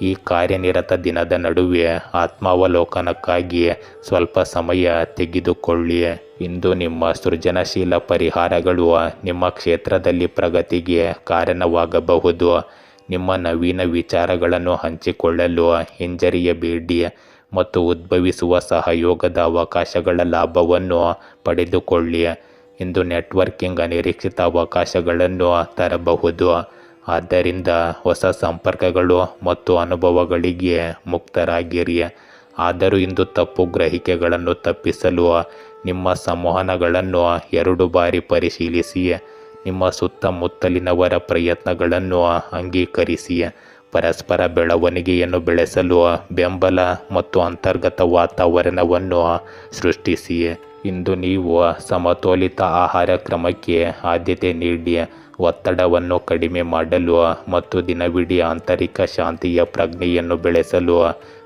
ಈ ಕಾರ್ಯನಿರತ ದಿನದ ನಡುವೆ ಆತ್ಮಾವಲೋಕನಕ್ಕಾಗಿ ಸ್ವಲ್ಪ ಸಮಯ ತೆಗೆದುಕೊಳ್ಳಿ. ಇಂದು ನಿಮ್ಮ ಸೃಜನಶೀಲ ಪರಿಹಾರಗಳು ನಿಮ್ಮ ಕ್ಷೇತ್ರದಲ್ಲಿ ಪ್ರಗತಿಗೆ ಕಾರಣವಾಗಬಹುದು. ನಿಮ್ಮ ನವೀನ ವಿಚಾರಗಳನ್ನು ಹಂಚಿಕೊಳ್ಳಲು ಹಿಂಜರಿಯಬೇಡಿ ಮತ್ತು ಉದ್ಭವಿಸುವ ಸಹಯೋಗದ ಅವಕಾಶಗಳ ಲಾಭವನ್ನು ಪಡೆದುಕೊಳ್ಳಿ. ಇಂದು ನೆಟ್ವರ್ಕಿಂಗ್ ಅನಿರೀಕ್ಷಿತ ಅವಕಾಶಗಳನ್ನು ತರಬಹುದು. ಆದ್ದರಿಂದ ಹೊಸ ಸಂಪರ್ಕಗಳು ಮತ್ತು ಅನುಭವಗಳಿಗೆ ಮುಕ್ತರಾಗಿರಿ. ಆದರೂ ಇಂದು ತಪ್ಪು ಗ್ರಹಿಕೆಗಳನ್ನು ತಪ್ಪಿಸಲು ನಿಮ್ಮ ಸಂವಹನಗಳನ್ನು 2 ಬಾರಿ ಪರಿಶೀಲಿಸಿ. ನಿಮ್ಮ ಸುತ್ತಮುತ್ತಲಿನವರ ಪ್ರಯತ್ನಗಳನ್ನು ಅಂಗೀಕರಿಸಿ. ಪರಸ್ಪರ ಬೆಳವಣಿಗೆಯನ್ನು ಬೆಳೆಸಲು ಬೆಂಬಲ ಮತ್ತು ಅಂತರ್ಗತ ವಾತಾವರಣವನ್ನು ಸೃಷ್ಟಿಸಿ. ಇಂದು ನೀವು ಸಮತೋಲಿತ ಆಹಾರ ಕ್ರಮಕ್ಕೆ ಆದ್ಯತೆ ನೀಡಿ ಒತ್ತಡವನ್ನು ಕಡಿಮೆ ಮಾಡಲು ಮತ್ತು ದಿನವಿಡೀ ಆಂತರಿಕ ಶಾಂತಿಯ ಪ್ರಜ್ಞೆಯನ್ನು ಬೆಳೆಸಲು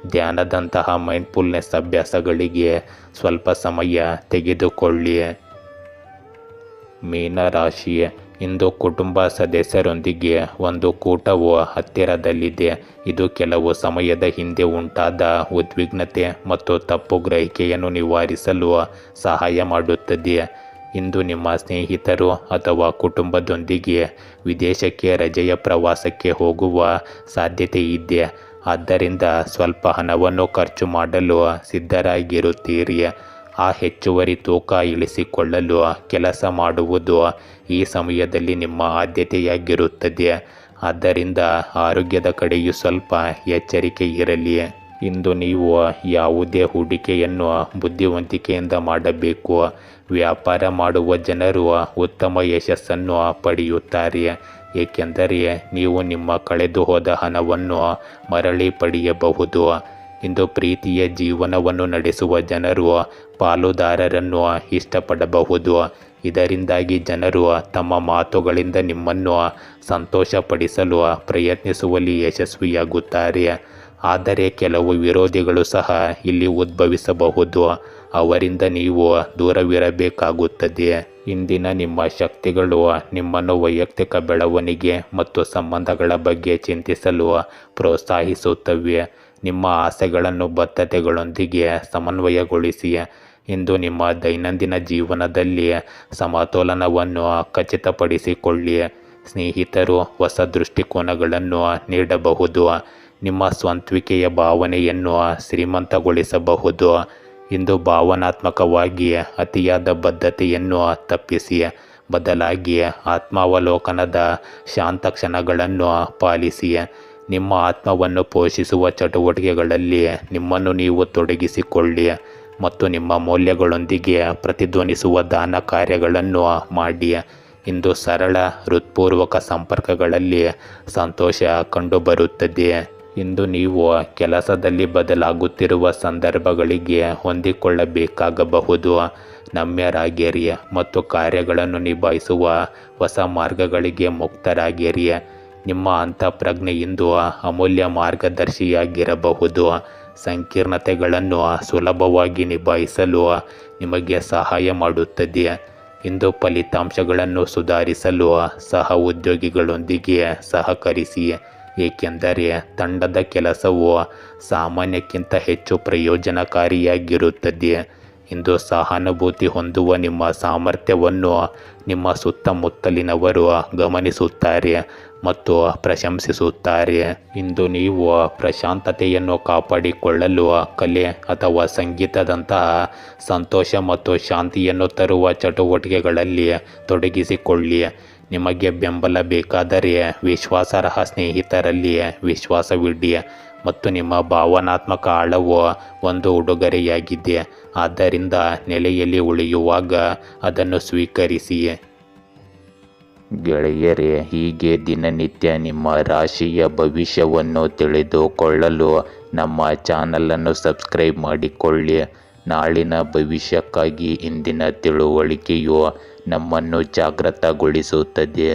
ಧ್ಯಾನದಂತಹ ಮೈಂಡ್ಫುಲ್ನೆಸ್ ಅಭ್ಯಾಸಗಳಿಗೆ ಸ್ವಲ್ಪ ಸಮಯ ತೆಗೆದುಕೊಳ್ಳಿ. ಮೀನರಾಶಿ, ಇಂದು ಕುಟುಂಬ ಸದಸ್ಯರೊಂದಿಗೆ ಒಂದು ಕೂಟವು ಹತ್ತಿರದಲ್ಲಿದೆ. ಇದು ಕೆಲವು ಸಮಯದ ಹಿಂದೆ ಉಂಟಾದ ಉದ್ವಿಗ್ನತೆ ಮತ್ತು ತಪ್ಪು ಗ್ರಹಿಕೆಯನ್ನು ನಿವಾರಿಸಲು ಸಹಾಯ ಮಾಡುತ್ತದೆ. ಇಂದು ನಿಮ್ಮ ಸ್ನೇಹಿತರು ಅಥವಾ ಕುಟುಂಬದೊಂದಿಗೆ ವಿದೇಶಕ್ಕೆ ರಜೆಯ ಪ್ರವಾಸಕ್ಕೆ ಹೋಗುವ ಸಾಧ್ಯತೆ ಇದೆ. ಆದ್ದರಿಂದ ಸ್ವಲ್ಪ ಹಣವನ್ನು ಖರ್ಚು ಮಾಡಲು ಸಿದ್ಧರಾಗಿರುತ್ತೀರಿ. ಆ ಹೆಚ್ಚುವರಿ ತೂಕ ಇಳಿಸಿಕೊಳ್ಳಲು ಕೆಲಸ ಮಾಡುವುದು ಈ ಸಮಯದಲ್ಲಿ ನಿಮ್ಮ ಆದ್ಯತೆಯಾಗಿರುತ್ತದೆ. ಆದ್ದರಿಂದ ಆರೋಗ್ಯದ ಕಡೆಯೂ ಸ್ವಲ್ಪ ಎಚ್ಚರಿಕೆ ಇರಲಿ. ಇಂದು ನೀವು ಯಾವುದೇ ಹೂಡಿಕೆಯನ್ನು ಬುದ್ಧಿವಂತಿಕೆಯಿಂದ ಮಾಡಬೇಕು. ವ್ಯಾಪಾರ ಮಾಡುವ ಜನರು ಉತ್ತಮ ಯಶಸ್ಸನ್ನು ಪಡೆಯುತ್ತಾರೆ, ಏಕೆಂದರೆ ನೀವು ನಿಮ್ಮ ಕಳೆದುಹೋದ ಹಣವನ್ನು ಮರಳಿ ಪಡೆಯಬಹುದು. ಇಂದು ಪ್ರೀತಿಯ ಜೀವನವನ್ನು ನಡೆಸುವ ಜನರು ಪಾಲುದಾರರನ್ನು ಇಷ್ಟಪಡಬಹುದು. ಇದರಿಂದಾಗಿ ಜನರು ತಮ್ಮ ಮಾತುಗಳಿಂದ ನಿಮ್ಮನ್ನು ಸಂತೋಷಪಡಿಸಲು ಪ್ರಯತ್ನಿಸುವಲ್ಲಿ ಯಶಸ್ವಿಯಾಗುತ್ತಾರೆ. ಆದರೆ ಕೆಲವು ವಿರೋಧಿಗಳು ಸಹ ಇಲ್ಲಿ ಉದ್ಭವಿಸಬಹುದು. ಅವರಿಂದ ನೀವು ದೂರವಿರಬೇಕಾಗುತ್ತದೆ. ಇಂದಿನ ನಿಮ್ಮ ಶಕ್ತಿಗಳು ನಿಮ್ಮನ್ನು ವೈಯಕ್ತಿಕ ಬೆಳವಣಿಗೆ ಮತ್ತು ಸಂಬಂಧಗಳ ಬಗ್ಗೆ ಚಿಂತಿಸಲು ಪ್ರೋತ್ಸಾಹಿಸುತ್ತವೆ. ನಿಮ್ಮ ಆಸೆಗಳನ್ನು ಬದ್ಧತೆಗಳೊಂದಿಗೆ ಸಮನ್ವಯಗೊಳಿಸಿ. ಇಂದು ನಿಮ್ಮ ದೈನಂದಿನ ಜೀವನದಲ್ಲಿ ಸಮತೋಲನವನ್ನು ಖಚಿತಪಡಿಸಿಕೊಳ್ಳಿ. ಸ್ನೇಹಿತರು ಹೊಸ ದೃಷ್ಟಿಕೋನಗಳನ್ನು ನೀಡಬಹುದು, ನಿಮ್ಮ ಸ್ವಂತಿಕೆಯ ಭಾವನೆಯನ್ನು ಶ್ರೀಮಂತಗೊಳಿಸಬಹುದು. ಇಂದು ಭಾವನಾತ್ಮಕವಾಗಿ ಅತಿಯಾದ ಬದ್ಧತೆಯನ್ನು ತಪ್ಪಿಸಿ, ಬದಲಾಗಿ ಆತ್ಮಾವಲೋಕನದ ಶಾಂತ ಕ್ಷಣಗಳನ್ನು ಪಾಲಿಸಿ. ನಿಮ್ಮ ಆತ್ಮವನ್ನು ಪೋಷಿಸುವ ಚಟುವಟಿಕೆಗಳಲ್ಲಿ ನಿಮ್ಮನ್ನು ನೀವು ತೊಡಗಿಸಿಕೊಳ್ಳಿ ಮತ್ತು ನಿಮ್ಮ ಮೌಲ್ಯಗಳೊಂದಿಗೆ ಪ್ರತಿಧ್ವನಿಸುವ ದಾನ ಕಾರ್ಯಗಳನ್ನು ಮಾಡಿ. ಇಂದು ಸರಳ ಹೃತ್ಪೂರ್ವಕ ಸಂಪರ್ಕಗಳಲ್ಲಿ ಸಂತೋಷ ಕಂಡುಬರುತ್ತದೆ. ಇಂದು ನೀವು ಕೆಲಸದಲ್ಲಿ ಬದಲಾಗುತ್ತಿರುವ ಸಂದರ್ಭಗಳಿಗೆ ಹೊಂದಿಕೊಳ್ಳಬೇಕಾಗಬಹುದು. ನಮ್ಯರಾಗಿರಿ ಮತ್ತು ಕಾರ್ಯಗಳನ್ನು ನಿಭಾಯಿಸುವ ಹೊಸ ಮಾರ್ಗಗಳಿಗೆ ಮುಕ್ತರಾಗಿರಿ. ನಿಮ್ಮ ಅಂತಃಪ್ರಜ್ಞೆ ಇಂದು ಅಮೂಲ್ಯ ಮಾರ್ಗದರ್ಶಿಯಾಗಿರಬಹುದು. ಸಂಕೀರ್ಣತೆಗಳನ್ನು ಸುಲಭವಾಗಿ ನಿಭಾಯಿಸಲು ನಿಮಗೆ ಸಹಾಯ ಮಾಡುತ್ತದೆ. ಇಂದು ಫಲಿತಾಂಶಗಳನ್ನು ಸುಧಾರಿಸಲು ಸಹ ಉದ್ಯೋಗಿಗಳೊಂದಿಗೆ ಸಹಕರಿಸಿ, ಏಕೆಂದರೆ ತಂಡದ ಕೆಲಸವು ಸಾಮಾನ್ಯಕ್ಕಿಂತ ಹೆಚ್ಚು ಪ್ರಯೋಜನಕಾರಿಯಾಗಿರುತ್ತದೆ. ಇಂದು ಸಹಾನುಭೂತಿ ಹೊಂದುವ ನಿಮ್ಮ ಸಾಮರ್ಥ್ಯವನ್ನು ನಿಮ್ಮ ಸುತ್ತಮುತ್ತಲಿನವರು ಗಮನಿಸುತ್ತಾರೆ ಮತ್ತು ಪ್ರಶಂಸಿಸುತ್ತಾರೆ. ಇಂದು ನೀವು ಪ್ರಶಾಂತತೆಯನ್ನು ಕಾಪಾಡಿಕೊಳ್ಳಲು ಕಲೆ ಅಥವಾ ಸಂಗೀತದಂತಹ ಸಂತೋಷ ಮತ್ತು ಶಾಂತಿಯನ್ನು ತರುವ ಚಟುವಟಿಕೆಗಳಲ್ಲಿ ತೊಡಗಿಸಿಕೊಳ್ಳಿ. ನಿಮಗೆ ಬೆಂಬಲ ಬೇಕಾದರೆ ವಿಶ್ವಾಸಾರ್ಹ ಸ್ನೇಹಿತರಲ್ಲಿ ವಿಶ್ವಾಸವಿಡಿ ಮತ್ತು ನಿಮ್ಮ ಭಾವನಾತ್ಮಕ ಆಳವು ಒಂದು ಉಡುಗೊರೆಯಾಗಿದೆ. ಆದ್ದರಿಂದ ನೆಲೆಯಲ್ಲಿ ಉಳಿಯುವಾಗ ಅದನ್ನು ಸ್ವೀಕರಿಸಿ. ಗೆಳೆಯರೇ, ಹೀಗೆ ದಿನನಿತ್ಯ ನಿಮ್ಮ ರಾಶಿಯ ಭವಿಷ್ಯವನ್ನು ತಿಳಿದುಕೊಳ್ಳಲು ನಮ್ಮ ಚಾನಲನ್ನು ಸಬ್ಸ್ಕ್ರೈಬ್ ಮಾಡಿಕೊಳ್ಳಿ. ನಾಳಿನ ಭವಿಷ್ಯಕ್ಕಾಗಿ ಇಂದಿನ ತಿಳುವಳಿಕೆಯು ನಮ್ಮನ್ನು ಜಾಗೃತಗೊಳಿಸುತ್ತದೆ.